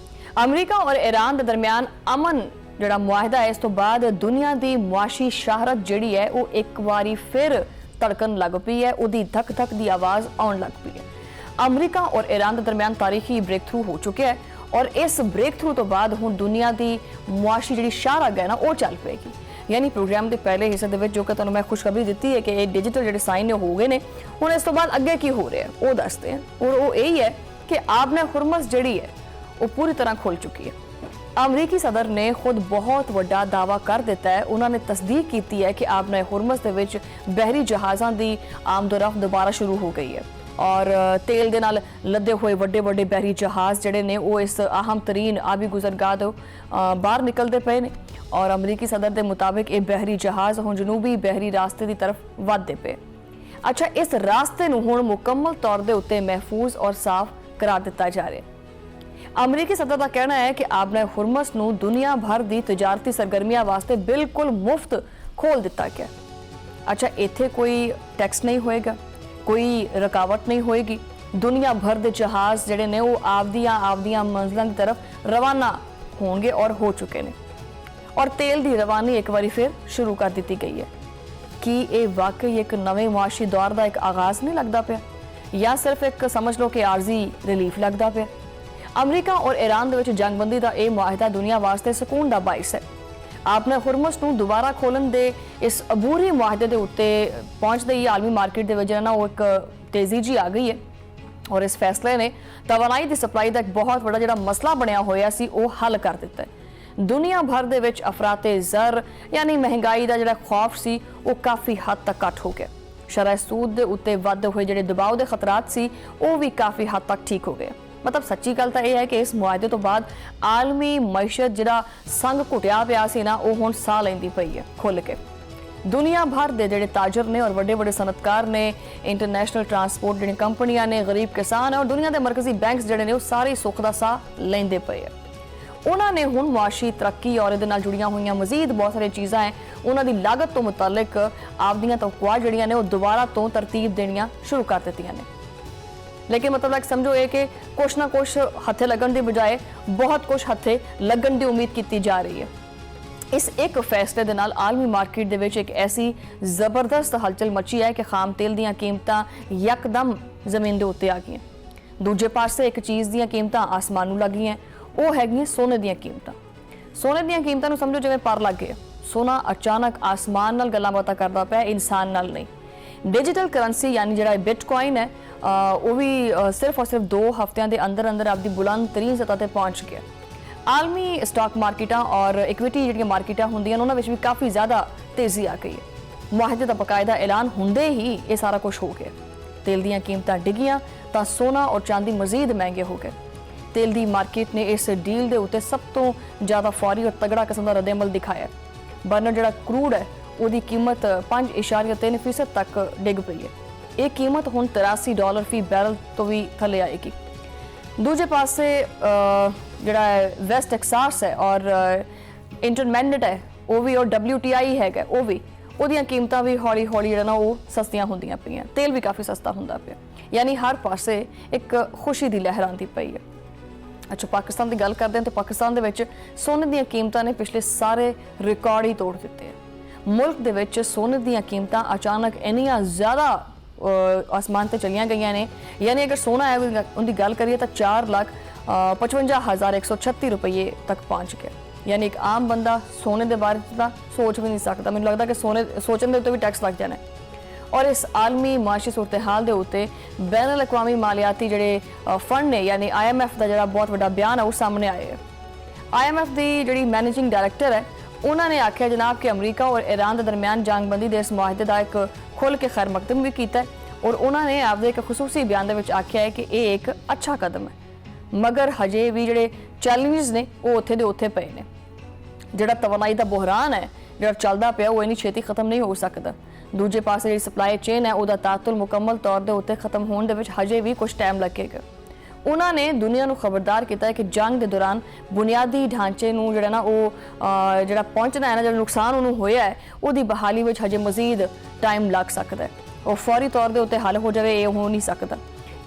अमरीका और ईरान के दरमियान अमन जिहड़ा मुआहिदा है, इस तो बाद दुनिया की मुआशी शहरत जिहड़ी है वो एक बारी फिर धड़कन लग पई है, उहदी धक धक की आवाज़ आउण लग पई है। अमरीका और ईरान के दरमियान तारीखी ब्रेक थ्रू हो चुके हैं और इस ब्रेक थ्रू तो बाद हुण दुनिया की मुआशी जिहड़ी शाहरग है ना वो चल पेगी। यानी प्रोग्राम के पहले हिस्से दे विच जो कि तुहानूं मैं खुशखबरी दी है कि ये डिजिटल जिहड़े साइन हो गए ने, हुण इस तो बाद अगे की हो रहा है वो दसते हैं। और वो यही है कि आबने हुरमस जिहड़ी है वो पूरी तरह खुल चुकी है। अमरीकी सदर ने खुद बहुत वड्डा दावा कर दिता है, उन्होंने तस्दीक की है कि आबने हुरमस दे विच बहरी जहाज़ां की आमदोरफ्त दोबारा शुरू हो गई है और तेल दे नाल लदे हुए वड्डे वड्डे बहरी जहाज़ जिहड़े ने वो इस अहम तरीन आबी गुजरगाह तो बाहर निकलते पे ने और अमरीकी सदर के मुताबिक ये बहरी जहाज़ हुण जनूबी बहरी रास्ते की तरफ वधदे पे। अच्छा, इस रास्ते नूं हुण मुकम्मल तौर के उत्ते महफूज और साफ करार दिता जा रहा है। अमरीकी सदर का कहना है कि आबने हुरमस नूं दुनिया भर की तजारती सरगर्मियां वास्ते बिल्कुल मुफ्त खोल दिता गया। अच्छा, इत्थे कोई टैक्स नहीं होएगा, कोई रुकावट नहीं होएगी, दुनिया भर के जहाज़ जिहड़े ने वो आपदियां मंजिलों की तरफ रवाना होंगे और हो चुके हैं और तेल की रवानी एक बार फिर शुरू कर दी गई है। कि ये वाकई एक नवे मुआशी दौर का एक आगाज़ नहीं लगता पाया या सिर्फ एक समझ लो कि आर्जी रिलीफ लगता पाया। अमरीका और ईरान के जंगबंदी का यह मुआहिदा दुनिया वास्ते सुकून का बाइस है। आपने हुरमस नूं दोबारा खोलन दे इस अबूरी मुआहिदे के उत्ते पहुँचते ही आलमी मार्केट के वजह ना वो एक तेजी जी आ गई है और इस फैसले ने तवानाई की सप्लाई का एक बहुत बड़ा जिहड़ा मसला बनया होया सी वो हल कर दिता है। दुनिया भर दे विच अफराते ज़र यानी महंगाई का जिहड़ा खौफ सी वो काफ़ी हद तक घट हो गया। शरह सूद के उत्ते वधदे हुए जिहड़े दबाव के खतरात सी वो भी काफ़ी हद तक ठीक हो गए। मतलब सच्ची गल तो यह है कि इस मुआहिदे तो बाद आलमी मैशत जिहड़ा संग घुटिया पिया सी ना वो हुण साह लैंदी पई है खुल के। दुनिया भर के जिहड़े ताजर ने और वड्डे वड्डे सनतकार ने, इंटरनेशनल ट्रांसपोर्ट जिहड़ी कंपनियां ने, गरीब किसान और दुनिया के मरकजी बैंक्स जिहड़े ने वो सारे सुख का साह लैंदे पे है। उन्होंने हुण मुआशी तरक्की और इहदे नाल जुड़ियां हुई मजीद बहुत सारी चीज़ां हैं उन्होंने लागत तो मुतलक आपदियां तवक्कुआत जिहड़ियां ने वो दोबारा तो तरतीब देनियां शुरू कर दित्तियां ने। लेकिन मतलब समझो ये कि कुछ ना कुछ हथे लगन की बजाय बहुत कुछ हथे लगन की उम्मीद की जा रही है। इस एक फैसले दे नाल आलमी मार्केट दे विच एक ऐसी जबरदस्त हलचल मची है कि खाम तेल दीयां कीमतां यकदम जमीन के उत्ते आ गई। दूजे पासे एक चीज़ दीयां कीमतां आसमान नूं लग गई, वो हैगियां सोने दीयां कीमतां। सोने दीयां कीमतां नूं समझो जिवें पर लग गए, सोना अचानक आसमान नाल गल्लां बातां करदा पिया, इंसान नाल नहीं। डिजिटल करंसी यानी जिहड़ा बिटकॉइन है वो भी सिर्फ और सिर्फ 2 हफ्तिਆਂ ਦੇ ਅੰਦਰ ਅੰਦਰ ਆਪਦੀ ਬੁਲੰਦ ਤਰੀਨ ਸਤ੍ਹਾ ਤੇ ਪਹੁੰਚ ਗਿਆ। ਆਲਮੀ ਸਟਾਕ ਮਾਰਕੀਟਾਂ ਔਰ ਇਕਵਿਟੀ ਜਿਹੜੀਆਂ ਮਾਰਕੀਟਾਂ ਹੁੰਦੀਆਂ ਉਹਨਾਂ ਵਿੱਚ ਵੀ ਕਾਫੀ ਜ਼ਿਆਦਾ ਤੇਜ਼ੀ ਆ ਗਈ ਹੈ। ਮੁਆਹਦੇ ਦਾ ਬਕਾਇਦਾ ਐਲਾਨ ਹੁੰਦੇ ਹੀ ਇਹ ਸਾਰਾ ਕੁਝ ਹੋ ਗਿਆ। ਤੇਲ ਦੀਆਂ ਕੀਮਤਾਂ ਡਿੱਗੀਆਂ ਤਾਂ ਸੋਨਾ ਔਰ ਚਾਂਦੀ ਮਜ਼ੀਦ ਮਹਿੰਗੇ ਹੋ ਗਏ। ਤੇਲ ਦੀ ਮਾਰਕੀਟ ਨੇ ਇਸ ਡੀਲ ਦੇ ਉੱਤੇ ਸਭ ਤੋਂ ਜ਼ਿਆਦਾ ਫੌਰੀ ਔਰ ਤਗੜਾ ਕਿਸਮ ਦਾ ਰੱਦ-ਏ-ਅਮਲ ਦਿਖਾਇਆ। ਬਰਨਰ ਜਿਹੜਾ ਕਰੂਡ ਹੈ ਉਹਦੀ ਕੀਮਤ 5.3% ਤੱਕ ਡਿੱਗ ਪਈ ਹੈ। ਇਹ ਕੀਮਤ ਹੁਣ $83 ਫੀ ਬੈਰਲ ਤੋਂ ਵੀ ਥੱਲੇ ਆਏਗੀ। ਦੂਜੇ ਪਾਸੇ ਜਿਹੜਾ ਵੈਸਟ ਟੈਕਸਾਸ ਹੈ ਔਰ ਇੰਟਰਮੈਂਡਟ ਹੈ ਉਹ ਵੀ ਔਰ WTI ਹੈਗਾ ਉਹ ਵੀ ਉਹਦੀਆਂ ਕੀਮਤਾਂ ਵੀ ਹੌਲੀ ਹੌਲੀ ਜਿਹੜਾ ਨਾ ਉਹ ਸਸਤੀਆਂ ਹੁੰਦੀਆਂ ਪਈਆਂ। ਤੇਲ ਵੀ ਕਾਫੀ ਸਸਤਾ ਹੁੰਦਾ ਪਿਆ। ਯਾਨੀ ਹਰ ਪਾਸੇ ਇੱਕ ਖੁਸ਼ੀ ਦੀ ਲਹਿਰ ਆਉਂਦੀ ਪਈ ਹੈ। ਅੱਛਾ, ਪਾਕਿਸਤਾਨ ਦੀ ਗੱਲ ਕਰਦੇ ਹਾਂ ਤਾਂ ਪਾਕਿਸਤਾਨ ਦੇ ਵਿੱਚ ਸੋਨੇ ਦੀਆਂ ਕੀਮਤਾਂ ਨੇ ਪਿਛਲੇ ਸਾਰੇ ਰਿਕਾਰਡ ਹੀ ਤੋੜ ਦਿੱਤੇ ਆ। ਮੁਲਕ ਦੇ ਵਿੱਚ ਸੋਨੇ ਦੀਆਂ ਕੀਮਤਾਂ ਅਚਾਨਕ ਇੰਨੀਆਂ ਜ਼ਿਆਦਾ ਆਸਮਾਨ ਤੇ ਚਲੀਆਂ ਗਈਆਂ ਨੇ। ਯਾਨੀ ਅਗਰ ਸੋਨਾ ਹੈ ਉਹਦੀ ਗੱਲ ਕਰੀਏ ਤਾਂ 4,55,136 ਰੁਪਏ ਤੱਕ ਪਹੁੰਚ ਗਿਆ। ਯਾਨੀ ਇੱਕ ਆਮ ਬੰਦਾ ਸੋਨੇ ਦੇ ਬਾਰੇ ਤਾਂ ਸੋਚ ਵੀ ਨਹੀਂ ਸਕਦਾ। ਮੈਨੂੰ ਲੱਗਦਾ ਕਿ ਸੋਨੇ ਸੋਚਣ ਦੇ ਉੱਤੇ ਵੀ ਟੈਕਸ ਲੱਗ ਜਾਣਾ। ਔਰ ਇਸ ਆਲਮੀ ਮਾਸ਼ੀ ਸੂਰਤ ਹਾਲ ਦੇ ਉੱਤੇ ਬੈਨ ਅਲ-ਅਕਵਾਮੀ ਮਾਲੀਆਤੀ ਜਿਹੜੇ ਫੰਡ ਨੇ ਯਾਨੀ IMF ਦਾ ਜਿਹੜਾ ਬਹੁਤ ਵੱਡਾ ਬਿਆਨ ਹੈ ਉਹ ਸਾਹਮਣੇ ਆਇਆ ਹੈ। IMF ਦੀ ਜਿਹੜੀ ਮੈਨੇਜਿੰਗ ਡਾਇਰੈਕਟਰ ਹੈ ਉਹਨਾਂ ਨੇ ਆਖਿਆ ਜਨਾਬ ਕਿ ਅਮਰੀਕਾ ਔਰ ਈਰਾਨ ਦੇ ਦਰਮਿਆਨ ਜੰਗਬੰਦੀ ਦੇ ਇਸ ਮੁਆਹਦੇ ਦਾ ਇੱਕ ਖੁੱਲ੍ਹ ਕੇ ਖੈਰ ਮਕਦਮ ਵੀ ਕੀਤਾ ਹੈ ਔਰ ਉਹਨਾਂ ਨੇ ਆਪਦੇ ਇੱਕ ਖਸੂਸੀ ਬਿਆਨ ਦੇ ਵਿੱਚ ਆਖਿਆ ਹੈ ਕਿ ਇਹ ਇੱਕ ਅੱਛਾ ਕਦਮ ਹੈ। ਮਗਰ ਹਜੇ ਵੀ ਜਿਹੜੇ ਚੈਲੰਜਸ ਨੇ ਉਹ ਉੱਥੇ ਦੇ ਉੱਥੇ ਪਏ ਨੇ। ਜਿਹੜਾ ਤਵਾਨਾਈ ਦਾ ਬੁਹਰਾਨ ਹੈ ਜਿਹੜਾ ਚੱਲਦਾ ਪਿਆ ਉਹ ਇੰਨੀ ਛੇਤੀ ਖਤਮ ਨਹੀਂ ਹੋ ਸਕਦਾ। ਦੂਜੇ ਪਾਸੇ ਜਿਹੜੀ ਸਪਲਾਈ ਚੇਨ ਹੈ ਉਹਦਾ ਤਾਤੁਲ ਮੁਕੰਮਲ ਤੌਰ ਦੇ ਉੱਤੇ ਖਤਮ ਹੋਣ ਦੇ ਵਿੱਚ ਹਜੇ ਵੀ ਕੁਝ ਟਾਈਮ ਲੱਗੇਗਾ। ਉਹਨਾਂ ਨੇ ਦੁਨੀਆ ਨੂੰ ਖਬਰਦਾਰ ਕੀਤਾ ਹੈ ਕਿ ਜੰਗ ਦੇ ਦੌਰਾਨ ਬੁਨਿਆਦੀ ਢਾਂਚੇ ਨੂੰ ਜਿਹੜਾ ਨਾ ਉਹ ਜਿਹੜਾ ਪਹੁੰਚਣਾ ਹੈ ਨਾ ਜਿਹੜਾ ਨੁਕਸਾਨ ਉਹਨੂੰ ਹੋਇਆ ਹੈ ਉਹਦੀ ਬਹਾਲੀ ਵਿੱਚ ਹਜੇ ਮਜ਼ੀਦ ਟਾਈਮ ਲੱਗ ਸਕਦਾ ਹੈ। ਉਹ ਫੌਰੀ ਤੌਰ ਦੇ ਉੱਤੇ ਹੱਲ ਹੋ ਜਾਵੇ ਇਹ ਹੋ ਨਹੀਂ ਸਕਦਾ।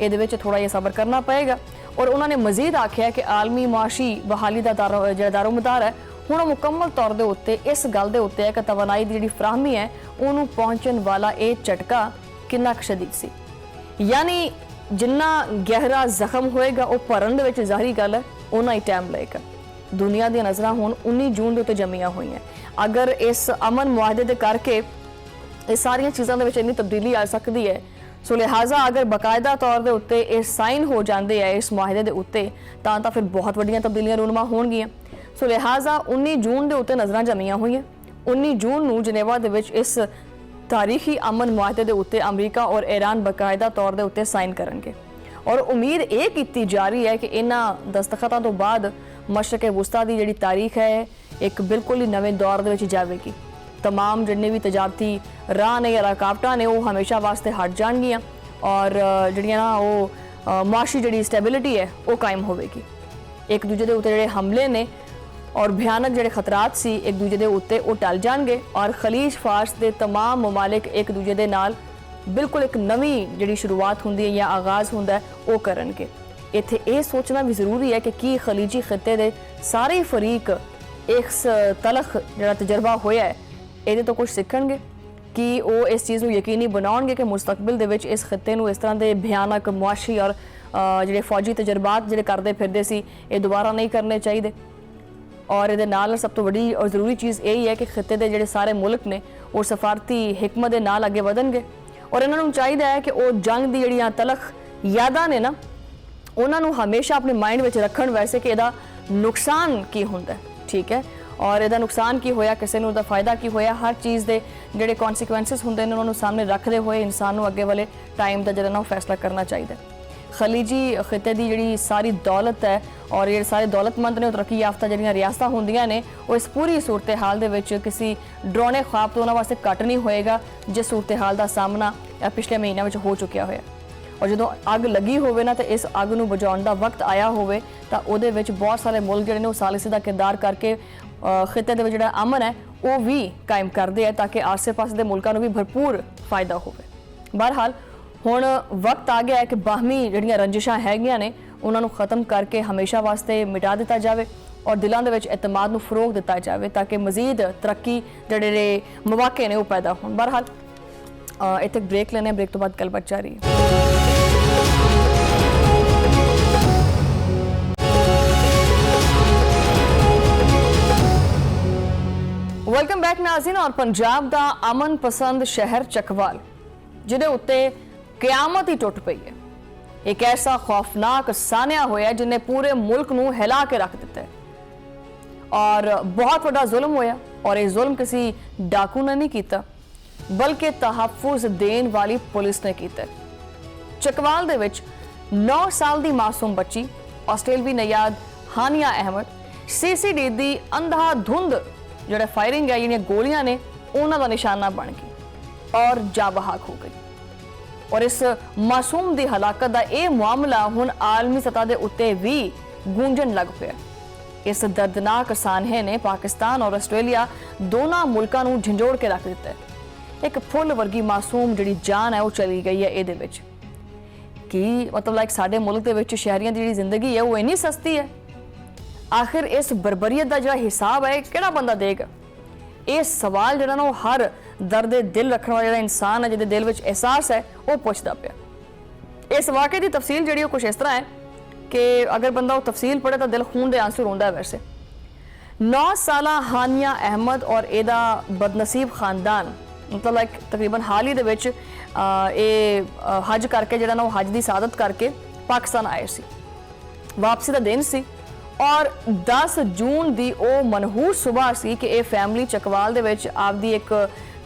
ਇਹਦੇ ਵਿੱਚ ਥੋੜਾ ਜਿਹਾ ਸਬਰ ਕਰਨਾ ਪਏਗਾ। ਔਰ ਉਹਨਾਂ ਨੇ ਮਜ਼ੀਦ ਆਖਿਆ ਕਿ ਆਲਮੀ ਮਾਸ਼ੀ ਬਹਾਲੀ ਦਾ ਜਿਹੜਾ ਦਾਰੋਮਦਾਰ ਹੈ ਹੁਣ ਮੁਕੰਮਲ ਤੌਰ ਦੇ ਉੱਤੇ ਇਸ ਗੱਲ ਦੇ ਉੱਤੇ ਹੈ ਕਿ ਤਵਾਨਾਈ ਦੀ ਜਿਹੜੀ ਫਰਾਹਮੀ ਹੈ ਉਹਨੂੰ ਪਹੁੰਚਣ ਵਾਲਾ ਇਹ ਝਟਕਾ ਕਿੰਨਾ ਸ਼ਦੀਦ ਸੀ। ਯਾਨੀ ਜਿੰਨਾ ਗਹਿਰਾ ਜ਼ਖਮ ਹੋਏਗਾ ਉਹ ਭਰਨ ਦੇ ਵਿੱਚ ਜ਼ਾਹਰੀ ਗੱਲ ਹੈ ਉਨਾ ਹੀ ਟਾਈਮ ਲਏਗਾ। ਦੁਨੀਆ ਦੀਆਂ ਨਜ਼ਰਾਂ ਹੁਣ 19 ਜੂਨ ਦੇ ਉੱਤੇ ਜਮੀਆਂ ਹੋਈਆਂ। ਅਗਰ ਇਸ ਅਮਨ ਮੁਆਹਦੇ ਦੇ ਕਰਕੇ ਇਹ ਸਾਰੀਆਂ ਚੀਜ਼ਾਂ ਦੇ ਵਿੱਚ ਇੰਨੀ ਤਬਦੀਲੀ ਆ ਸਕਦੀ ਹੈ ਸੋ ਲਿਹਾਜ਼ਾ ਅਗਰ ਬਕਾਇਦਾ ਤੌਰ ਦੇ ਉੱਤੇ ਇਹ ਸਾਈਨ ਹੋ ਜਾਂਦੇ ਆ ਇਸ ਮੁਆਹਦੇ ਦੇ ਉੱਤੇ ਤਾਂ ਫਿਰ ਬਹੁਤ ਵੱਡੀਆਂ ਤਬਦੀਲੀਆਂ ਰੂਨਮਾ ਹੋਣਗੀਆਂ। ਸੋ ਲਿਹਾਜ਼ਾ 19 ਜੂਨ ਦੇ ਉੱਤੇ ਨਜ਼ਰਾਂ ਜਮੀਆਂ ਹੋਈਆਂ। 19 ਜੂਨ ਨੂੰ ਜਨੇਵਾ ਦੇ ਵਿੱਚ ਇਸ ਤਾਰੀਖੀ ਅਮਨ ਮੁਆਹਦੇ ਦੇ ਉੱਤੇ ਅਮਰੀਕਾ ਔਰ ਈਰਾਨ ਬਕਾਇਦਾ ਤੌਰ ਦੇ ਉੱਤੇ ਸਾਈਨ ਕਰਨਗੇ ਔਰ ਉਮੀਦ ਇਹ ਕੀਤੀ ਜਾ ਰਹੀ ਹੈ ਕਿ ਇਹਨਾਂ ਦਸਤਖਤਾਂ ਤੋਂ ਬਾਅਦ ਮਸ਼ਰਕ ਵਸਤਾ ਦੀ ਜਿਹੜੀ ਤਾਰੀਖ ਹੈ ਇੱਕ ਬਿਲਕੁਲ ਹੀ ਨਵੇਂ ਦੌਰ ਦੇ ਵਿੱਚ ਜਾਵੇਗੀ। तमाम जिन्ने भी तजारती राह ने या रुकावटां ने वो हमेशा वास्ते हट जाएंगियां और जिहड़ियां ना वो माशी जिहड़ी स्टेबिलिटी है वो कायम होवेगी। एक दूजे के उत्ते जिहड़े हमले ने और भयानक जिहड़े खतरात सी एक दूजे के उत्ते वो टल जाएंगे और खलीज फारस के तमाम ममालिक एक दूजे के नाल बिल्कुल एक नवी जिहड़ी शुरुआत हुंदी है या आगाज़ हुंदा है वो करनगे। इत्थे ये सोचना भी जरूरी है कि खलीजी खिते के सारे फरीक इस तलख जिहड़ा तजर्बा होया है ਇਹਦੇ ਤੋਂ ਕੁਝ ਸਿੱਖਣਗੇ ਕਿ ਉਹ ਇਸ ਚੀਜ਼ ਨੂੰ ਯਕੀਨੀ ਬਣਾਉਣਗੇ ਕਿ ਮੁਸਤਕਬਲ ਦੇ ਵਿੱਚ ਇਸ ਖਿੱਤੇ ਨੂੰ ਇਸ ਤਰ੍ਹਾਂ ਦੇ ਭਿਆਨਕ ਮੁਆਸ਼ੀ ਔਰ ਜਿਹੜੇ ਫੌਜੀ ਤਜਰਬਾਤ ਜਿਹੜੇ ਕਰਦੇ ਫਿਰਦੇ ਸੀ ਇਹ ਦੁਬਾਰਾ ਨਹੀਂ ਕਰਨੇ ਚਾਹੀਦੇ। ਔਰ ਇਹਦੇ ਨਾਲ ਸਭ ਤੋਂ ਵੱਡੀ ਔਰ ਜ਼ਰੂਰੀ ਚੀਜ਼ ਇਹ ਹੈ ਕਿ ਖਿੱਤੇ ਦੇ ਜਿਹੜੇ ਸਾਰੇ ਮੁਲਕ ਨੇ ਉਹ ਸਫਾਰਤੀ ਹਿਕਮਤ ਦੇ ਨਾਲ ਅੱਗੇ ਵਧਣਗੇ ਔਰ ਇਹਨਾਂ ਨੂੰ ਚਾਹੀਦਾ ਹੈ ਕਿ ਉਹ ਜੰਗ ਦੀ ਜਿਹੜੀਆਂ ਤਲਖ ਯਾਦਾਂ ਨੇ ਨਾ ਉਹਨਾਂ ਨੂੰ ਹਮੇਸ਼ਾ ਆਪਣੇ ਮਾਈਂਡ ਵਿੱਚ ਰੱਖਣ ਵੈਸੇ ਕਿ ਇਹਦਾ ਨੁਕਸਾਨ ਕੀ ਹੁੰਦਾ ਠੀਕ ਹੈ और ਇਹਦਾ ਨੁਕਸਾਨ ਕੀ ਹੋਇਆ ਕਿਸੇ ਨੂੰ ਉਹਦਾ ਫਾਇਦਾ ਕੀ ਹੋਇਆ ਹਰ ਚੀਜ਼ ਦੇ ਜਿਹੜੇ ਕਨਸੀਕੁਐਂਸਸ ਹੁੰਦੇ ਨੇ ਉਹਨਾਂ ਨੂੰ ਸਾਹਮਣੇ ਰੱਖਦੇ ਹੋਏ ਇਨਸਾਨ ਨੂੰ ਅੱਗੇ ਵਾਲੇ ਟਾਈਮ ਦਾ ਜਿਹੜਾ ਨਾ ਫੈਸਲਾ ਕਰਨਾ ਚਾਹੀਦਾ। ਖਲੀਜੀ ਖਿੱਤੇ ਦੀ ਜਿਹੜੀ ਸਾਰੀ ਦੌਲਤ ਹੈ ਔਰ ਜਿਹੜੇ ਸਾਰੇ ਦੌਲਤਮੰਦ ਨੇ ਉਹ ਤਰੱਕੀ ਯਾਫਤਾ ਜਿਹੜੀਆਂ ਰਿਆਸਤਾਂ ਹੁੰਦੀਆਂ ਨੇ ਉਹ ਇਸ ਪੂਰੀ ਸੂਰਤ ਹਾਲ ਦੇ ਵਿੱਚ ਕਿਸੇ ਡਰਾਉਣੇ ख्वाब ਤੋਂ ਉਹਨਾਂ ਵਾਸਤੇ ਘੱਟ ਨਹੀਂ ਹੋਏਗਾ ਜਿਸ ਸੂਰਤ ਹਾਲ ਦਾ ਸਾਹਮਣਾ ਪਿਛਲੇ ਮਹੀਨਿਆਂ ਵਿੱਚ ਹੋ ਚੁੱਕਿਆ ਹੋਇਆ। और जो अग लगी होवे ना तो इस अग नूं बुझाउण दा वक्त आया होवे तो उहदे विच बहुत सारे मुल्क जिहड़े ने सालिसी दा किरदार करके खिते दे विच जिहड़ा अमन है वो भी कायम करदे है ताकि आसे पासे दे मुल्कां नूं भी भरपूर फायदा होवे। बहरहाल हुण वक्त आ गया है कि बाहमी जिहड़ियां रंजिशां हैगियां ने उन्हां नूं खत्म करके हमेशा वास्ते मिटा दिता जावे और दिलों दे विच एतमाद नूं फरोग दिता जावे ताकि मजीद तरक्की जिहड़े मौके ने वो पैदा होण। बहरहाल इत्थे ब्रेक लेने ब्रेक तो बाद गलबात जारी है। वेलकम बैक नाज़रीन। और पंजाब दा अमन पसंद शहर चकवाल ਜਿਹਦੇ ਉੱਤੇ ਕਿਆਮਤ ਹੀ ਟੁੱਟ ਪਈ ਹੈ। एक ऐसा खौफनाक सानिया होया जिन्हें पूरे मुल्क नूं हिला के रख दिता है और बहुत बड़ा जुल्म होया। और यह जुल्म किसी डाकू ने नहीं किया बल्कि तहफ्फुज देने वाली पुलिस ने किया। चकवाल दे विच 9 साल की मासूम बच्ची ऑस्ट्रेलवी नयाद हानिया अहमद CCD दी अंधाधुंध जो फायरिंग है जिहड़ियां गोलियां ने उन्हां दा निशाना बन गई और जा बहाक हो गई। और इस मासूम की हलाकत का यह मामला हुण आलमी सतह के उत्ते भी गूंजन लग पिया। इस दर्दनाक सानहे ने पाकिस्तान और आस्ट्रेलिया दोनों मुल्कों को झंझोड़ के रख दिता है। एक फुल वर्गी मासूम जी जान है वो चली गई है ये कि मतलब लाइक साडे मुल्क दे विच शहरियों की जी जिंदगी है वो इन्नी सस्ती है। आखिर इस बरबरीयत का जो हिसाब है किहड़ा बंदा देगा? ये सवाल जो ना हर दर्द दिल रखने वाला जो इंसान है जिहदे दिल में एहसास है वो पुछदा पिया। इस वाक़े की तफसील जी कुछ इस तरह है कि अगर बंदा वो तफसील पढ़े तो दिल खून के आंसू रोंदा है। वैसे 9 साल हानिया अहमद और एदा बदनसीब खानदान मतलब लाइक तकरीबन हाल ही दे विच हज करके जो ना हज की सादत करके पाकिस्तान आए सी। वापसी का दिन सी और 10 जून की वो मनहूस सुबह सी कि ये फैमिली चकवाल दे विच आपदी एक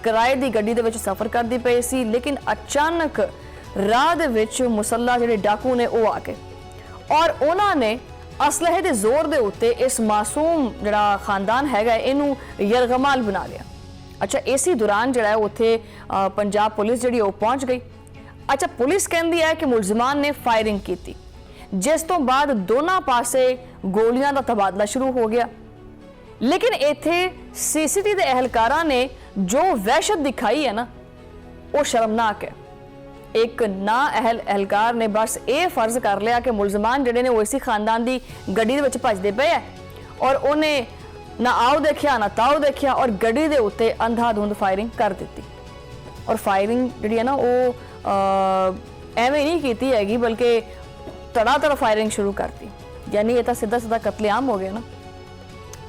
किराए की गड्डी दे विच सफ़र करती पई सी। लेकिन अचानक राह दे विच मुसल्ला जिहड़े डाकू ने वो आ गए और उन्होंने असलहे के जोर के उत्ते इस मासूम जिहड़ा खानदान हैगा इनू यरगमाल बना लिया। अच्छा इसी दौरान जिहड़ा उत्थे पंजाब पुलिस जिहड़ी वो पहुंच गई। अच्छा पुलिस कहती है कि मुलजमान ने फायरिंग की जिस तो बाद दोनों पासे गोलियां का तबादला शुरू हो गया। लेकिन इत्थे CCTV के एहलकारां ने जो वहशत दिखाई है ना वो शर्मनाक है। एक ना एहलकार ने बस ये फर्ज कर लिया कि मुलजमान जिहड़े ने वो इसी खानदान की गड्डी दे विच भजदे पे है और उन्हें ना आओ देखिया ना ताओ देखिया और गड्डी दे उत्ते अंधाधुंध फायरिंग कर दी। और फायरिंग जिहड़ी है ना वो एवें नहीं की हैगी बल्कि तड़ातड़ फायरिंग शुरू करती। यानी ये तो सीधा सीधा कतलेआम हो गया ना।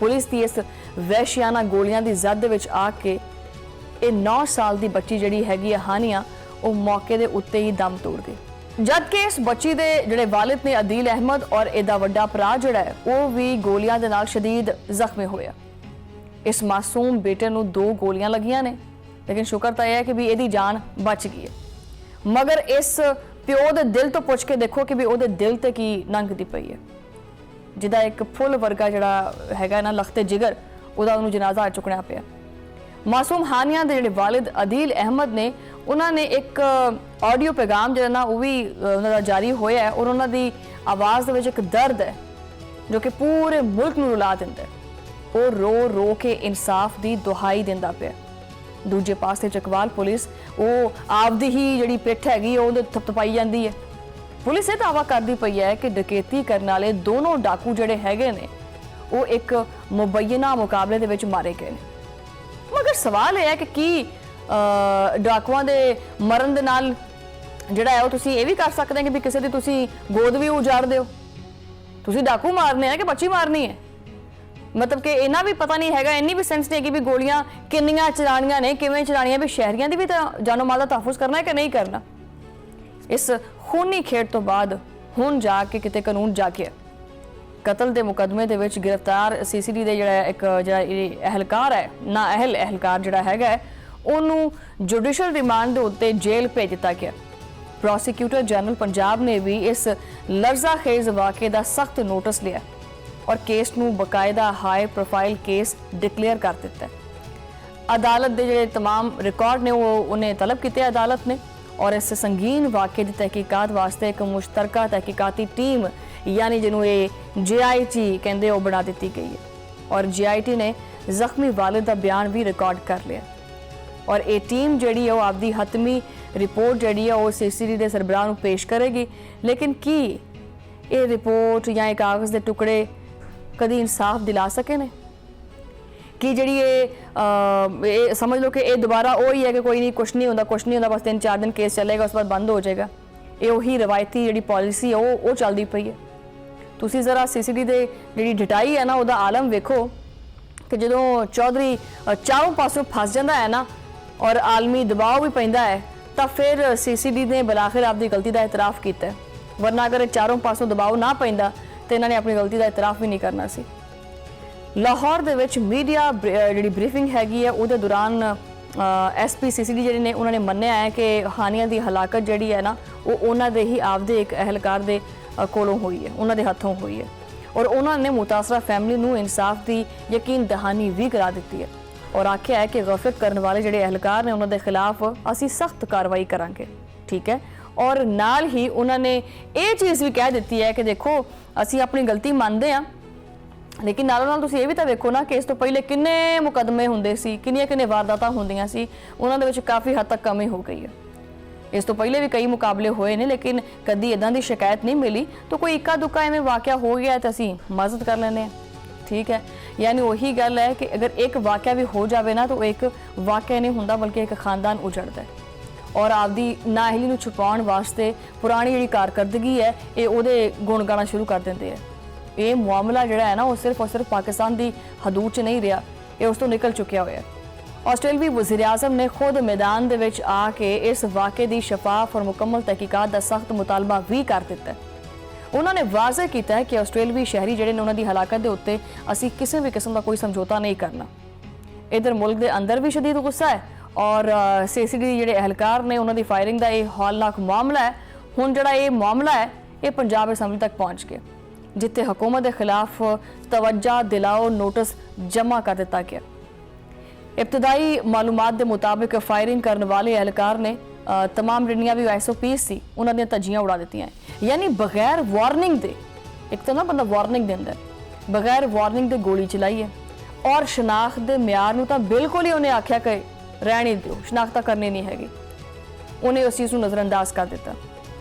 पुलिस की इस वहशियाना गोलियां की जद विच आके ये 9 साल की बच्ची जिहड़ी हैगी हानिया वो मौके के उत्ते ही दम तोड़ गई। जबकि इस बच्ची के जिहड़े वालिद ने अदील अहमद और इहदा वड्डा भरा जिहड़ा है वो भी गोलियां दे नाल शदीद जख्मी होया। इस मासूम बेटे नूं 2 गोलियां लगियां ने लेकिन शुक्र तो यह है कि भी इहदी जान बच गई है। मगर इस प्यो दे दिल तो पुछ के देखो कि भी उहदे दिल ते की लंघदी पई है जिहदा एक फुल वर्गा जिहड़ा हैगा ना लखते जिगर उहदा उहनूं जनाजा चुकना पिया। मासूम हानिया दे जिहड़े वालिद अदील अहमद ने उन्होंने एक ऑडियो पैगाम जिहड़ा ना वो भी उन्होंने जारी होया है और उन्होंने आवाज़ दे विच एक दर्द है जो कि पूरे मुल्क नूं रुला दिंदा है। वो रो रो के इंसाफ की दुहाई दिंदा पिया। दूजे पासे चकवाल पुलिस वो आपदी ही जिहड़ी पिठ हैगी वो थपथपाई जाती है। पुलिस ये दावा करती पई है कि डकैती करने वाले दोनों डाकू जिहड़े हैगे ने वो एक मुबैना मुकाबले दे विच मारे गए ने। मगर सवाल यह है कि डाकुआं दे मरण दे नाल जिहड़ा है वो तुसीं ये भी कर सकते हैं कि भी किसी दी तुसीं गोद भी उजाड़ दिओ। तुसीं डाकू मारने है कि बच्ची मारनी है? मतलब कि इन्ना भी पता नहीं हैगा, इन्नी भी सेंस नहीं है कि भी गोलियां किन्नियां चलानियां ने, किवें चलानियां, भी शहरियां दी भी तो जानो माल दा तहफ्फुज़ करना है कि नहीं करना। इस खूनी खेड तो बाद हुण जाके किते कानून जागे कतल के मुकदमे दे विच गिरफ्तार CCTV दे जिहड़ा एक जिहड़ा एहलकार है ना एहलकार जिहड़ा हैगा उन्होंने जुडिशल रिमांड के उत्ते जेल भेज दिता गया। प्रोसिक्यूटर जनरल पंजाब ने भी इस लर्जा खेज वाक़े का सख्त नोटिस लिया और केस नूं बकायदा हाई प्रोफाइल केस डिक्लेयर कर दिता है। अदालत के जिहड़े तमाम रिकॉर्ड ने वो उन्हें तलब किए अदालत ने और इस संगीन वाक़े की तहकीकात वास्ते एक मुश्तरका तहकीकाती टीम यानी जिन्हों ये JIT कहते वो बना दी गई है और JIT ने जख्मी वालिद का बयान भी रिकॉर्ड कर लिया और ये टीम जी आपकी हतमी रिपोर्ट जी है CCTV के सरबराह को पेश करेगी। लेकिन की ये रिपोर्ट या ये कागज़ के टुकड़े कभी इंसाफ दिला सके ने कि जी ये समझ लो कि ये दोबारा वही है कि कोई नहीं कुछ नहीं होता बस 3-4 दिन केस चलेगा उस बाद बंद हो जाएगा। ये वही रवायती जी पॉलिसी है वो चलती पई है। तुसी जरा CCTV दे जी डिटाई है ना वह आलम वेखो कि जो चौधरी चारों पासों फस जाता है ना और आलमी दबाव भी पैंदा है ਤਾਂ ਫਿਰ CCD ਨੇ ਬਲਾਖਿਰ ਆਪਦੀ ਗਲਤੀ ਦਾ ਇਤਰਾਫ ਕੀਤਾ ਹੈ। ਵਰਨਾ ਅਗਰ ਇਹ ਚਾਰੋਂ ਪਾਸੋਂ ਦਬਾਅ ਨਾ ਪੈਂਦਾ ਤੇ ਇਹਨਾਂ ਨੇ ਆਪਣੀ ਗਲਤੀ ਦਾ ਇਤਰਾਫ ਵੀ ਨਹੀਂ ਕਰਨਾ ਸੀ। ਲਾਹੌਰ ਦੇ ਵਿੱਚ ਮੀਡੀਆ ਜਿਹੜੀ ਬਰੀਫਿੰਗ ਹੈਗੀ ਹੈ ਉਹਦੇ ਦੌਰਾਨ SP CCD ਜਿਹੜੇ ਨੇ ਉਹਨਾਂ ਨੇ ਮੰਨਿਆ ਹੈ ਕਿ ਹਾਨੀਆਂ ਦੀ ਹਲਾਕਤ ਜਿਹੜੀ ਹੈ ਨਾ ਉਹ ਉਹਨਾਂ ਦੇ ਹੀ ਆਪਦੇ ਇੱਕ ਅਹਿਲਕਾਰ ਦੇ ਕੋਲੋਂ ਹੋਈ ਹੈ, ਉਹਨਾਂ ਦੇ ਹੱਥੋਂ ਹੋਈ ਹੈ ਔਰ ਉਹਨਾਂ ਨੇ ਮੁਤਾਸਰਾ ਫੈਮਿਲੀ ਨੂੰ ਇਨਸਾਫ ਦੀ ਯਕੀਨ ਦਹਾਨੀ ਵੀ ਕਰਾ ਦਿੱਤੀ ਹੈ ਔਰ ਆਖਿਆ ਹੈ ਕਿ ਗਫਲਤ ਕਰਨ ਵਾਲੇ ਜਿਹੜੇ ਅਹਿਲਕਾਰ ਨੇ ਉਹਨਾਂ ਦੇ ਖਿਲਾਫ ਅਸੀਂ ਸਖਤ ਕਾਰਵਾਈ ਕਰਾਂਗੇ। ਠੀਕ ਹੈ, ਔਰ ਨਾਲ ਹੀ ਉਹਨਾਂ ਨੇ ਇਹ ਚੀਜ਼ ਵੀ ਕਹਿ ਦਿੱਤੀ ਹੈ ਕਿ ਦੇਖੋ ਅਸੀਂ ਆਪਣੀ ਗਲਤੀ ਮੰਨਦੇ ਹਾਂ, ਲੇਕਿਨ ਨਾਲੋਂ ਨਾਲ ਤੁਸੀਂ ਇਹ ਵੀ ਤਾਂ ਵੇਖੋ ਨਾ ਕਿ ਇਸ ਤੋਂ ਪਹਿਲੇ ਕਿੰਨੇ ਮੁਕੱਦਮੇ ਹੁੰਦੇ ਸੀ, ਕਿੰਨੀਆਂ ਵਾਰਦਾਤਾਂ ਹੁੰਦੀਆਂ ਸੀ, ਉਹਨਾਂ ਦੇ ਵਿੱਚ ਕਾਫੀ ਹੱਦ ਤੱਕ ਕਮੀ ਹੋ ਗਈ ਹੈ। ਇਸ ਤੋਂ ਪਹਿਲੇ ਵੀ ਕਈ ਮੁਕਾਬਲੇ ਹੋਏ ਨੇ ਲੇਕਿਨ ਕਦੀ ਇਦਾਂ ਦੀ ਸ਼ਿਕਾਇਤ ਨਹੀਂ ਮਿਲੀ, ਤਾਂ ਕੋਈ ਇੱਕਾ ਦੁੱਕਾ ਐਵੇਂ ਵਾਕਿਆ ਹੋ ਗਿਆ ਤਾਂ ਅਸੀਂ ਮਦਦ ਕਰ ਲੈਂਦੇ ਹਾਂ। ਠੀਕ ਹੈ, ਯਾਨੀ ਉਹੀ ਗੱਲ ਹੈ ਕਿ ਅਗਰ ਇੱਕ ਵਾਕਿਆ ਵੀ ਹੋ ਜਾਵੇ ਨਾ ਤਾਂ ਉਹ ਇੱਕ ਵਾਕਿਆ ਨਹੀਂ ਹੁੰਦਾ ਬਲਕਿ ਇੱਕ ਖਾਨਦਾਨ ਉਜੜਦਾ ਹੈ ਔਰ ਆਪਦੀ ਨਾਅਹਿਲੀ ਨੂੰ ਛੁਪਾਉਣ ਵਾਸਤੇ ਪੁਰਾਣੀ ਜਿਹੜੀ ਕਾਰਕਰਦਗੀ ਹੈ ਇਹ ਉਹਦੇ ਗੁਣ ਗਾਣਾ ਸ਼ੁਰੂ ਕਰ ਦਿੰਦੇ ਹੈ। ਇਹ ਮਾਮਲਾ ਜਿਹੜਾ ਹੈ ਨਾ ਉਹ ਸਿਰਫ ਔਰ ਸਿਰਫ ਪਾਕਿਸਤਾਨ ਦੀ ਹਦੂਦ 'ਚ ਨਹੀਂ ਰਿਹਾ, ਇਹ ਉਸ ਤੋਂ ਨਿਕਲ ਚੁੱਕਿਆ ਹੋਇਆ। ਆਸਟ੍ਰੇਲੀਆਈ ਵਜ਼ੀਰ ਆਜ਼ਮ ਨੇ ਖੁਦ ਮੈਦਾਨ ਦੇ ਵਿੱਚ ਆ ਕੇ ਇਸ ਵਾक़ੇ ਦੀ ਸ਼ਫਾਫ ਔਰ ਮੁਕੰਮਲ ਤਹਿਕੀਕਾਤ ਦਾ ਸਖਤ ਮੁਤਾਲਬਾ ਵੀ ਕਰ ਦਿੱਤਾ। ਉਹਨਾਂ ਨੇ ਵਾਜ਼ਹ ਕੀਤਾ ਹੈ ਕਿ ਆਸਟ੍ਰੇਲੀਆਈ ਸ਼ਹਿਰੀ ਜਿਹੜੇ ਨੇ ਉਹਨਾਂ ਦੀ ਹਲਾਕਤ ਦੇ ਉੱਤੇ ਅਸੀਂ ਕਿਸੇ ਵੀ ਕਿਸਮ ਦਾ ਕੋਈ ਸਮਝੌਤਾ ਨਹੀਂ ਕਰਨਾ। ਇਧਰ ਮੁਲਕ ਦੇ ਅੰਦਰ ਵੀ ਸ਼ਦੀਦ ਗੁੱਸਾ ਹੈ ਔਰ CCD ਜਿਹੜੇ ਅਹਿਲਕਾਰ ਨੇ ਉਹਨਾਂ ਦੀ ਫਾਇਰਿੰਗ ਦਾ ਇਹ ਹੌਲਨਾਕ ਮਾਮਲਾ ਹੈ। ਹੁਣ ਜਿਹੜਾ ਇਹ ਮਾਮਲਾ ਹੈ ਇਹ ਪੰਜਾਬ ਅਸੈਂਬਲੀ ਤੱਕ ਪਹੁੰਚ ਗਿਆ ਜਿੱਥੇ ਹਕੂਮਤ ਦੇ ਖਿਲਾਫ ਤਵੱਜਾ ਦਿਲਾਓ ਨੋਟਿਸ ਜਮ੍ਹਾਂ ਕਰ ਦਿੱਤਾ ਗਿਆ। ਇਬਤਦਾਈ ਮਾਲੂਮਾਤ ਦੇ ਮੁਤਾबिक ਫਾਇਰਿੰਗ ਕਰਨ ਵਾਲੇ ਅਹਿਲਕਾਰ ਨੇ तमाम ਜਿਹੜੀਆਂ ਵੀ SOPs ਸੀ ਉਹਨਾਂ ਦੀਆਂ ਧੱਜੀਆਂ ਉਡਾ ਦਿੱਤੀਆਂ, ਯਾਨੀ ਬਗੈਰ ਵਾਰਨਿੰਗ ਦੇ। ਇੱਕ ਤਾਂ ਨਾ ਬੰਦਾ ਵਾਰਨਿੰਗ ਦਿੰਦਾ, ਬਗੈਰ ਵਾਰਨਿੰਗ ਦੇ ਗੋਲੀ ਚਲਾਈ ਹੈ ਔਰ ਸ਼ਨਾਖਤ ਦੇ ਮਿਆਰ ਨੂੰ ਤਾਂ ਬਿਲਕੁਲ ਹੀ ਉਹਨੇ ਆਖਿਆ ਕਿ ਰਹਿਣ ਹੀ ਦਿਓ, ਸ਼ਨਾਖਤ ਤਾਂ ਕਰਨੀ ਨਹੀਂ ਹੈਗੀ, ਉਹਨੇ ਉਸ ਚੀਜ਼ ਨੂੰ ਨਜ਼ਰਅੰਦਾਜ਼ ਕਰ ਦਿੱਤਾ।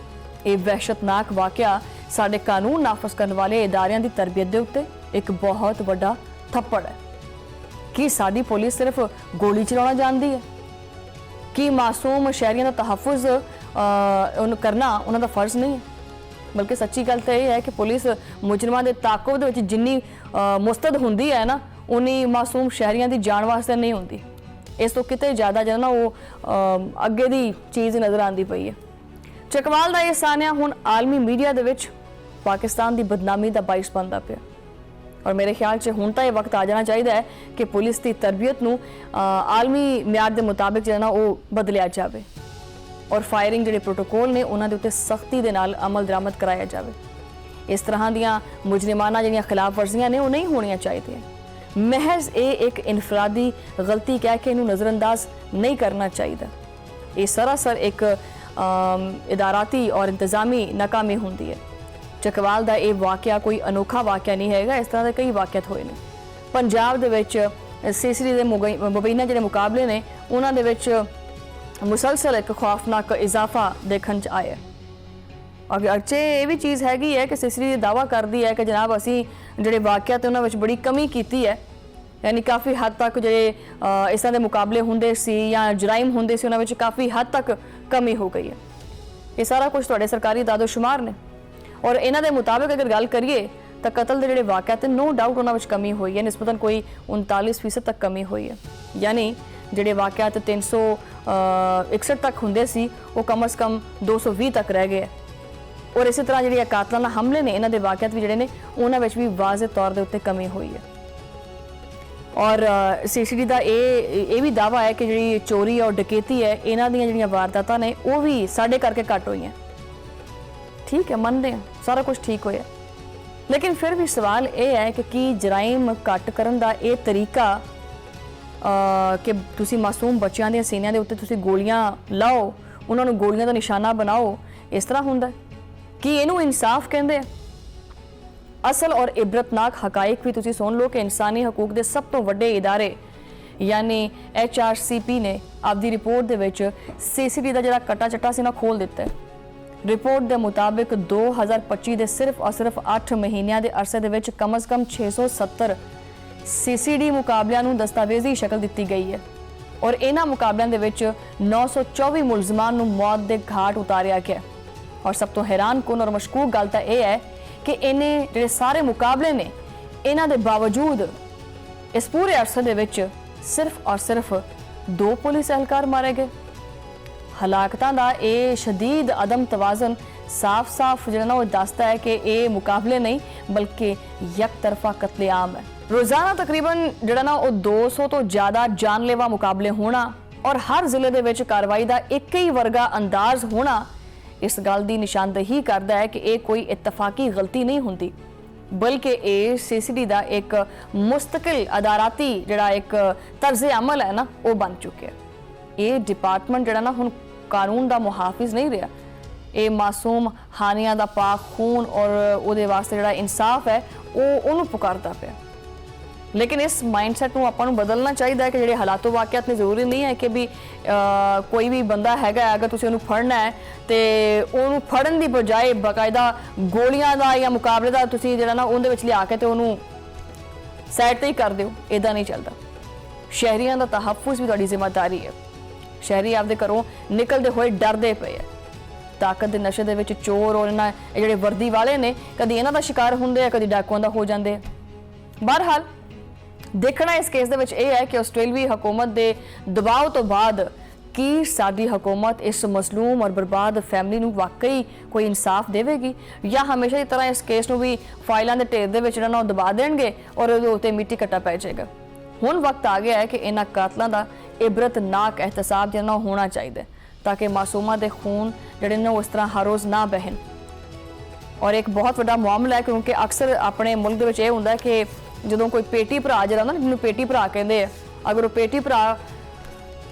ਇਹ ਵਹਿਸ਼ਤਨਾਕ ਵਾਕਿਆ ਸਾਡੇ ਕਾਨੂੰਨ ਨਾਫਜ਼ ਕਰਨ ਵਾਲੇ ਇਦਾਰਿਆਂ ਦੀ ਤਰਬੀਅਤ ਦੇ ਉੱਤੇ ਇੱਕ ਬਹੁਤ ਵੱਡਾ ਥੱਪੜ ਹੈ। ਕੀ ਸਾਡੀ ਪੁਲਿਸ ਸਿਰਫ ਗੋਲੀ ਚਲਾਉਣਾ ਜਾਣਦੀ ਹੈ? ਕੀ ਮਾਸੂਮ ਸ਼ਹਿਰੀਆਂ ਦਾ ਤਹਫੁਜ਼ ਕਰਨਾ ਉਹਨਾਂ ਦਾ ਫਰਜ਼ ਨਹੀਂ ਹੈ? ਬਲਕਿ ਸੱਚੀ ਗੱਲ ਤਾਂ ਇਹ ਹੈ ਕਿ ਪੁਲਿਸ ਮੁਜਰਮਾਂ ਦੇ ਤਾਕੁਬ ਦੇ ਵਿੱਚ ਜਿੰਨੀ ਮੁਸਤਦ ਹੁੰਦੀ ਹੈ ਨਾ ਉਨੀ ਮਾਸੂਮ ਸ਼ਹਿਰੀਆਂ ਦੀ ਜਾਨ ਵਾਸਤੇ ਨਹੀਂ ਹੁੰਦੀ। ਇਸ ਤੋਂ ਕਿਤੇ ਜ਼ਿਆਦਾ ਜਿਹੜਾ ਨਾ ਉਹ ਅੱਗੇ ਦੀ ਚੀਜ਼ ਨਜ਼ਰ ਆਉਂਦੀ ਪਈ ਹੈ। ਚੱਕਵਾਲ ਦਾ ਇਹ ਸਾਨਿਆ ਹੁਣ ਆਲਮੀ ਮੀਡੀਆ ਦੇ ਵਿੱਚ ਪਾਕਿਸਤਾਨ ਦੀ ਬਦਨਾਮੀ ਦਾ ਬਾਇਸ ਬਣਦਾ ਪਿਆ ਔਰ ਮੇਰੇ ਖਿਆਲ 'ਚ ਹੁਣ ਤਾਂ ਇਹ ਵਕਤ ਆ ਜਾਣਾ ਚਾਹੀਦਾ ਹੈ ਕਿ ਪੁਲਿਸ ਦੀ ਤਰਬੀਅਤ ਨੂੰ ਆਲਮੀ ਮਿਆਰ ਦੇ ਮੁਤਾਬਿਕ ਜਿਹੜਾ ਨਾ ਉਹ ਬਦਲਿਆ ਜਾਵੇ ਔਰ ਫਾਇਰਿੰਗ ਜਿਹੜੇ ਪ੍ਰੋਟੋਕੋਲ ਨੇ ਉਹਨਾਂ ਦੇ ਉੱਤੇ ਸਖਤੀ ਦੇ ਨਾਲ ਅਮਲ ਦਰਾਮਦ ਕਰਾਇਆ ਜਾਵੇ। ਇਸ ਤਰ੍ਹਾਂ ਦੀਆਂ ਮੁਜਰਮਾਨਾ ਜਿਹੜੀਆਂ ਖਿਲਾਫ ਵਰਜ਼ੀਆਂ ਨੇ ਉਹ ਨਹੀਂ ਹੋਣੀਆਂ ਚਾਹੀਦੀਆਂ। ਮਹਿਜ਼ ਇਹ ਇੱਕ ਇਨਫਰਾਦੀ ਗਲਤੀ ਕਹਿ ਕੇ ਇਹਨੂੰ ਨਜ਼ਰਅੰਦਾਜ਼ ਨਹੀਂ ਕਰਨਾ ਚਾਹੀਦਾ। ਇਹ ਸਰਾਸਰ ਇੱਕ ਇਦਾਰਾਤੀ ਔਰ ਇੰਤਜ਼ਾਮੀ ਨਾਕਾਮੀ ਹੁੰਦੀ ਹੈ। ਚੱਕਵਾਲ ਦਾ ਇਹ ਵਾਕਿਆ ਕੋਈ ਅਨੋਖਾ ਵਾਕਿਆ ਨਹੀਂ ਹੈਗਾ, ਇਸ ਤਰ੍ਹਾਂ ਦੇ ਕਈ ਵਾਕਿਆਤ ਹੋਏ ਨੇ ਪੰਜਾਬ ਦੇ ਵਿੱਚ। CCD ਦੇ ਮੁਬੈਨਾ ਜਿਹੜੇ ਮੁਕਾਬਲੇ ਨੇ ਉਹਨਾਂ ਦੇ ਵਿੱਚ ਮੁਸਲਸਲ ਇੱਕ ਖੌਫਨਾਕ ਇਜ਼ਾਫਾ ਦੇਖਣ 'ਚ ਆਇਆ। ਅਗਰਚੇ ਇਹ ਵੀ ਚੀਜ਼ ਹੈਗੀ ਹੈ ਕਿ CCD ਦਾਅਵਾ ਕਰਦੀ ਹੈ ਕਿ ਜਨਾਬ ਅਸੀਂ ਜਿਹੜੇ ਵਾਕਿਆਤ ਉਹਨਾਂ ਵਿੱਚ ਬੜੀ ਕਮੀ ਕੀਤੀ ਹੈ, ਯਾਨੀ ਕਾਫੀ ਹੱਦ ਤੱਕ ਜਿਹੜੇ ਇਸ ਤਰ੍ਹਾਂ ਦੇ ਮੁਕਾਬਲੇ ਹੁੰਦੇ ਸੀ ਜਾਂ ਜਰਾਇਮ ਹੁੰਦੇ ਸੀ ਉਹਨਾਂ ਵਿੱਚ ਕਾਫੀ ਹੱਦ ਤੱਕ ਕਮੀ ਹੋ ਗਈ ਹੈ। ਇਹ ਸਾਰਾ ਕੁਝ ਤੁਹਾਡੇ ਸਰਕਾਰੀ ਦਾਦੋ-ਸ਼ੁਮਾਰ ਨੇ ਔਰ ਇਹਨਾਂ ਦੇ ਮੁਤਾਬਿਕ ਅਗਰ ਗੱਲ ਕਰੀਏ ਤਾਂ ਕਤਲ ਦੇ ਜਿਹੜੇ ਵਾਕਿਆਤ ਨੋ ਡਾਊਟ ਉਹਨਾਂ ਵਿੱਚ ਕਮੀ ਹੋਈ ਹੈ, ਨਿਸਬਤਨ ਕੋਈ 39% ਤੱਕ ਕਮੀ ਹੋਈ ਹੈ। ਯਾਨੀ ਜਿਹੜੇ ਵਾਕਿਆਤ 361 ਤੱਕ ਹੁੰਦੇ ਸੀ ਉਹ ਕਮ ਅਜ਼ ਕਮ 220 ਤੱਕ ਰਹਿ ਗਏ ਔਰ ਇਸੇ ਤਰ੍ਹਾਂ ਜਿਹੜੇ ਕਾਤਲਾਨਾ ਹਮਲੇ ਨੇ ਇਹਨਾਂ ਦੇ ਵਾਕਿਆਤ ਵੀ ਜਿਹੜੇ ਨੇ ਉਹਨਾਂ ਵਿੱਚ ਵੀ ਵਾਜ਼ਿਹ ਤੌਰ ਦੇ ਉੱਤੇ ਕਮੀ ਹੋਈ ਹੈ। ਔਰ CCD ਦਾ ਇਹ ਵੀ ਦਾਅਵਾ ਹੈ ਕਿ ਜਿਹੜੀ ਚੋਰੀ ਔਰ ਡਕੈਤੀ ਹੈ ਇਹਨਾਂ ਦੀਆਂ ਜਿਹੜੀਆਂ ਵਾਰਦਾਤਾਂ ਨੇ ਉਹ ਵੀ ਸਾਡੇ ਕਰਕੇ ਘੱਟ ਹੋਈਆਂ। ਠੀਕ ਹੈ, ਮੰਨਦੇ ਹਾਂ ਸਾਰਾ ਕੁਝ ਠੀਕ ਹੋਇਆ, ਲੇਕਿਨ ਫਿਰ ਵੀ ਸਵਾਲ ਇਹ ਹੈ ਕਿ ਕੀ ਜਰਾਇਮ ਘੱਟ ਕਰਨ ਦਾ ਇਹ ਤਰੀਕਾ ਕਿ ਤੁਸੀਂ ਮਾਸੂਮ ਬੱਚਿਆਂ ਦੀਆਂ ਸੀਨਿਆਂ ਦੇ ਉੱਤੇ ਤੁਸੀਂ ਗੋਲੀਆਂ ਲਾਓ, ਉਹਨਾਂ ਨੂੰ ਗੋਲੀਆਂ ਦਾ ਨਿਸ਼ਾਨਾ ਬਣਾਓ, ਇਸ ਤਰ੍ਹਾਂ ਹੁੰਦਾ? ਕੀ ਇਹਨੂੰ ਇਨਸਾਫ ਕਹਿੰਦੇ ਆ? ਅਸਲ ਔਰ ਇਬਰਤਨਾਕ ਹਕਾਇਕ ਵੀ ਤੁਸੀਂ ਸੁਣ ਲਓ ਕਿ ਇਨਸਾਨੀ ਹਕੂਕ ਦੇ ਸਭ ਤੋਂ ਵੱਡੇ ਇਦਾਰੇ ਯਾਨੀ HRCP ਨੇ ਆਪਦੀ ਰਿਪੋਰਟ ਦੇ ਵਿੱਚ CCD ਦਾ ਜਿਹੜਾ ਕਟਾ ਚੱਟਾ ਸੀ ਨਾ ਖੋਲ ਦਿੱਤਾ ਹੈ। ਰਿਪੋਰਟ ਦੇ ਮੁਤਾਬਿਕ 2025 ਦੇ ਸਿਰਫ 8 ਮਹੀਨਿਆਂ ਦੇ ਅਰਸੇ ਦੇ ਵਿੱਚ ਕਮ ਅਜ਼ ਕਮ 670 CCD ਮੁਕਾਬਲਿਆਂ ਨੂੰ ਦਸਤਾਵੇਜ਼ੀ ਸ਼ਕਲ ਦਿੱਤੀ ਗਈ ਹੈ ਔਰ ਇਹਨਾਂ ਮੁਕਾਬਲਿਆਂ ਦੇ ਵਿੱਚ 924 ਮੁਲਜ਼ਮਾਂ ਨੂੰ ਮੌਤ ਦੇ ਘਾਟ ਉਤਾਰਿਆ ਗਿਆ। ਔਰ ਸਭ ਤੋਂ ਹੈਰਾਨਕੁਨ ਔਰ ਮਸ਼ਕੂਕ ਗੱਲ ਤਾਂ ਇਹ ਹੈ ਕਿ ਇਹਨੇ ਜਿਹੜੇ ਸਾਰੇ ਮੁਕਾਬਲੇ ਨੇ ਇਹਨਾਂ ਦੇ ਬਾਵਜੂਦ ਇਸ ਪੂਰੇ ਅਰਸੇ ਦੇ ਵਿੱਚ ਸਿਰਫ 2 ਪੁਲਿਸ ਅਹਿਲਕਾਰ ਮਾਰੇ ਗਏ। ਹਲਾਕਤਾਂ ਦਾ ਇਹ ਸ਼ਦੀਦ ਅਦਮ ਤਵਾਜ਼ਨ ਸਾਫ਼-ਸਾਫ਼ ਜਿਹੜਾ ਨਾ ਉਹ ਦੱਸਦਾ ਹੈ ਕਿ ਇਹ ਮੁਕਾਬਲੇ ਨਹੀਂ ਬਲਕਿ ਯਕਤਰਫਾ ਕਤਲੇਆਮ ਹੈ। ਰੋਜ਼ਾਨਾ ਤਕਰੀਬਨ ਜਿਹੜਾ ਨਾ ਉਹ 200 ਤੋਂ ਜ਼ਿਆਦਾ ਜਾਨਲੇਵਾ ਮੁਕਾਬਲੇ ਹੋਣਾ ਔਰ ਹਰ ਜ਼ਿਲ੍ਹੇ ਦੇ ਵਿੱਚ ਕਾਰਵਾਈ ਦਾ ਇੱਕ ਹੀ ਵਰਗਾ ਅੰਦਾਜ਼ ਹੋਣਾ ਇਸ ਗੱਲ ਦੀ ਨਿਸ਼ਾਨਦੇਹੀ ਕਰਦਾ ਹੈ ਕਿ ਇਹ ਕੋਈ ਇਤਫਾਕੀ ਗਲਤੀ ਨਹੀਂ ਹੁੰਦੀ ਬਲਕਿ ਇਹ ਸੀਸੀਡੀ ਦਾ ਇੱਕ ਮੁਸਤਕਿਲ ਅਦਾਰਾਤੀ ਜਿਹੜਾ ਇੱਕ ਤਰਜ਼ ਅਮਲ ਹੈ ਨਾ ਉਹ ਬਣ ਚੁੱਕਿਆ। ਇਹ ਡਿਪਾਰਟਮੈਂਟ ਜਿਹੜਾ ਨਾ ਹੁਣ ਕਾਨੂੰਨ ਦਾ ਮੁਹਾਫਿਜ਼ ਨਹੀਂ ਰਿਹਾ, ਇਹ ਮਾਸੂਮ ਹਾਨੀਆਂ ਦਾ ਪਾਕ ਖੂਨ ਔਰ ਉਹਦੇ ਵਾਸਤੇ ਜਿਹੜਾ ਇਨਸਾਫ ਹੈ ਉਹਨੂੰ ਪੁਕਾਰਦਾ ਪਿਆ। ਲੇਕਿਨ ਇਸ ਮਾਈਂਡਸੈਟ ਨੂੰ ਆਪਾਂ ਨੂੰ ਬਦਲਣਾ ਚਾਹੀਦਾ ਹੈ ਕਿ ਜਿਹੜੇ ਹਾਲਾਤੋਂ ਵਾਕਿਆਤ ਨੇ ਜ਼ਰੂਰੀ ਨਹੀਂ ਹੈ ਕਿ ਵੀ ਕੋਈ ਵੀ ਬੰਦਾ ਹੈਗਾ ਅਗਰ ਤੁਸੀਂ ਉਹਨੂੰ ਫੜਨਾ ਹੈ ਤੇ ਉਹਨੂੰ ਫੜਨ ਦੀ ਬਜਾਏ ਬਾਕਾਇਦਾ ਗੋਲੀਆਂ ਦਾ ਜਾਂ ਮੁਕਾਬਲੇ ਦਾ ਤੁਸੀਂ ਜਿਹੜਾ ਨਾ ਉਹਦੇ ਵਿੱਚ ਲਿਆ ਕੇ ਤੇ ਉਹਨੂੰ ਸਾਈਡ ਤੇ ਹੀ ਕਰ ਦਿਓ। ਇਦਾਂ ਨਹੀਂ ਚੱਲਦਾ। ਸ਼ਹਿਰੀਆਂ ਦਾ ਤਹੱਫੁਜ਼ ਵੀ ਤੁਹਾਡੀ ਜ਼ਿੰਮੇਵਾਰੀ ਹੈ। ਸ਼ਹਿਰੀ ਆਪਦੇ ਘਰੋਂ ਨਿਕਲਦੇ ਹੋਏ ਡਰਦੇ ਪਏ ਆ। ਤਾਕਤ ਦੇ ਨਸ਼ੇ ਦੇ ਵਿੱਚ ਚੋਰ ਔਰ ਇਹਨਾਂ ਜਿਹੜੇ ਵਰਦੀ ਵਾਲੇ ਨੇ ਕਦੀ ਇਹਨਾਂ ਦਾ ਸ਼ਿਕਾਰ ਹੁੰਦੇ ਆ ਕਦੀ ਡਾਕੂਆਂ ਦਾ ਹੋ ਜਾਂਦੇ ਆ। ਬਹਰਹਾਲ ਦੇਖਣਾ ਇਸ ਕੇਸ ਦੇ ਵਿੱਚ ਇਹ ਹੈ ਕਿ ਆਸਟ੍ਰੇਲੀਆਈ ਹਕੂਮਤ ਦੇ ਦਬਾਅ ਤੋਂ ਬਾਅਦ ਕੀ ਸਾਡੀ ਹਕੂਮਤ ਇਸ ਮਜ਼ਲੂਮ ਔਰ ਬਰਬਾਦ ਫੈਮਿਲੀ ਨੂੰ ਵਾਕਈ ਕੋਈ ਇਨਸਾਫ ਦੇਵੇਗੀ ਜਾਂ ਹਮੇਸ਼ਾ ਦੀ ਤਰ੍ਹਾਂ ਇਸ ਕੇਸ ਨੂੰ ਵੀ ਫਾਈਲਾਂ ਦੇ ਢੇਰ ਦੇ ਵਿੱਚ ਨਾ ਉਹ ਦਬਾ ਦੇਣਗੇ ਔਰ ਉਹਦੇ ਉੱਤੇ ਮਿੱਟੀ ਕੱਟਾ ਪੈ ਜਾਏਗਾ। ਹੁਣ ਵਕਤ ਆ ਗਿਆ ਹੈ ਕਿ ਇਹਨਾਂ ਕਾਤਲਾਂ ਦਾ ਇਬਰਤਨਾਕ ਇਹਤਸਾਬ ਜਿਹੜਾ ਹੋਣਾ ਚਾਹੀਦਾ ਤਾਂ ਕਿ ਮਾਸੂਮਾਂ ਦੇ ਖੂਨ ਜਿਹੜੇ ਨੇ ਉਸ ਤਰ੍ਹਾਂ ਹਰ ਰੋਜ਼ ਨਾ ਬਹਿਣ। ਔਰ ਇੱਕ ਬਹੁਤ ਵੱਡਾ ਮਾਮਲਾ ਹੈ ਕਿਉਂਕਿ ਅਕਸਰ ਆਪਣੇ ਮੁਲਕ ਦੇ ਵਿੱਚ ਇਹ ਹੁੰਦਾ ਕਿ ਜਦੋਂ ਕੋਈ ਪੇਟੀ ਭਰਾ ਜਿਹੜਾ ਨਾ ਜਿਹਨੂੰ ਪੇਟੀ ਭਰਾ ਕਹਿੰਦੇ ਆ, ਅਗਰ ਉਹ ਪੇਟੀ ਭਰਾ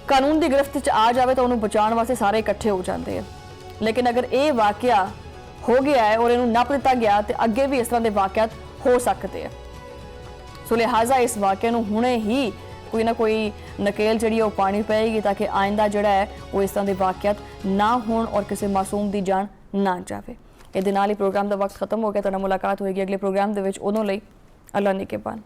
ਕਾਨੂੰਨ ਦੀ ਗ੍ਰਿਫਤ 'ਚ ਆ ਜਾਵੇ ਤਾਂ ਉਹਨੂੰ ਬਚਾਉਣ ਵਾਸਤੇ ਸਾਰੇ ਇਕੱਠੇ ਹੋ ਜਾਂਦੇ ਆ। ਲੇਕਿਨ ਅਗਰ ਇਹ ਵਾਕਿਆ ਹੋ ਗਿਆ ਹੈ ਔਰ ਇਹਨੂੰ ਨੱਪ ਦਿੱਤਾ ਗਿਆ ਤੇ ਅੱਗੇ ਵੀ ਇਸ ਤਰ੍ਹਾਂ ਦੇ ਵਾਕਿਆਤ ਹੋ ਸਕਦੇ ਆ। ਸੋ ਲਿਹਾਜ਼ਾ ਇਸ ਵਾਕਿਆ ਨੂੰ ਹੁਣੇ ਹੀ ਕੋਈ ਨਾ ਕੋਈ ਨਕੇਲ ਜਿਹੜੀ ਉਹ ਪਾਣੀ ਪਏਗੀ ਤਾਂ ਕਿ ਆਇੰਦਾ ਜਿਹੜਾ ਹੈ ਉਹ ਇਸ ਤਰ੍ਹਾਂ ਦੇ ਵਾਕਿਆਤ ਨਾ ਹੋਣ ਔਰ ਕਿਸੇ ਮਾਸੂਮ ਦੀ ਜਾਨ ਨਾ ਜਾਵੇ। ਇਹਦੇ ਨਾਲ ਹੀ ਪ੍ਰੋਗਰਾਮ ਦਾ ਵਕਤ ਖਤਮ ਹੋ ਗਿਆ। ਤੁਹਾਡਾ ਮੁਲਾਕਾਤ ਹੋਏਗੀ ਅਗਲੇ ਪ੍ਰੋਗਰਾਮ ਦੇ ਵਿੱਚ। ਉਦੋਂ ਲਈ ਅੱਲਾ ਨਿਗਹਿਬਾਨ।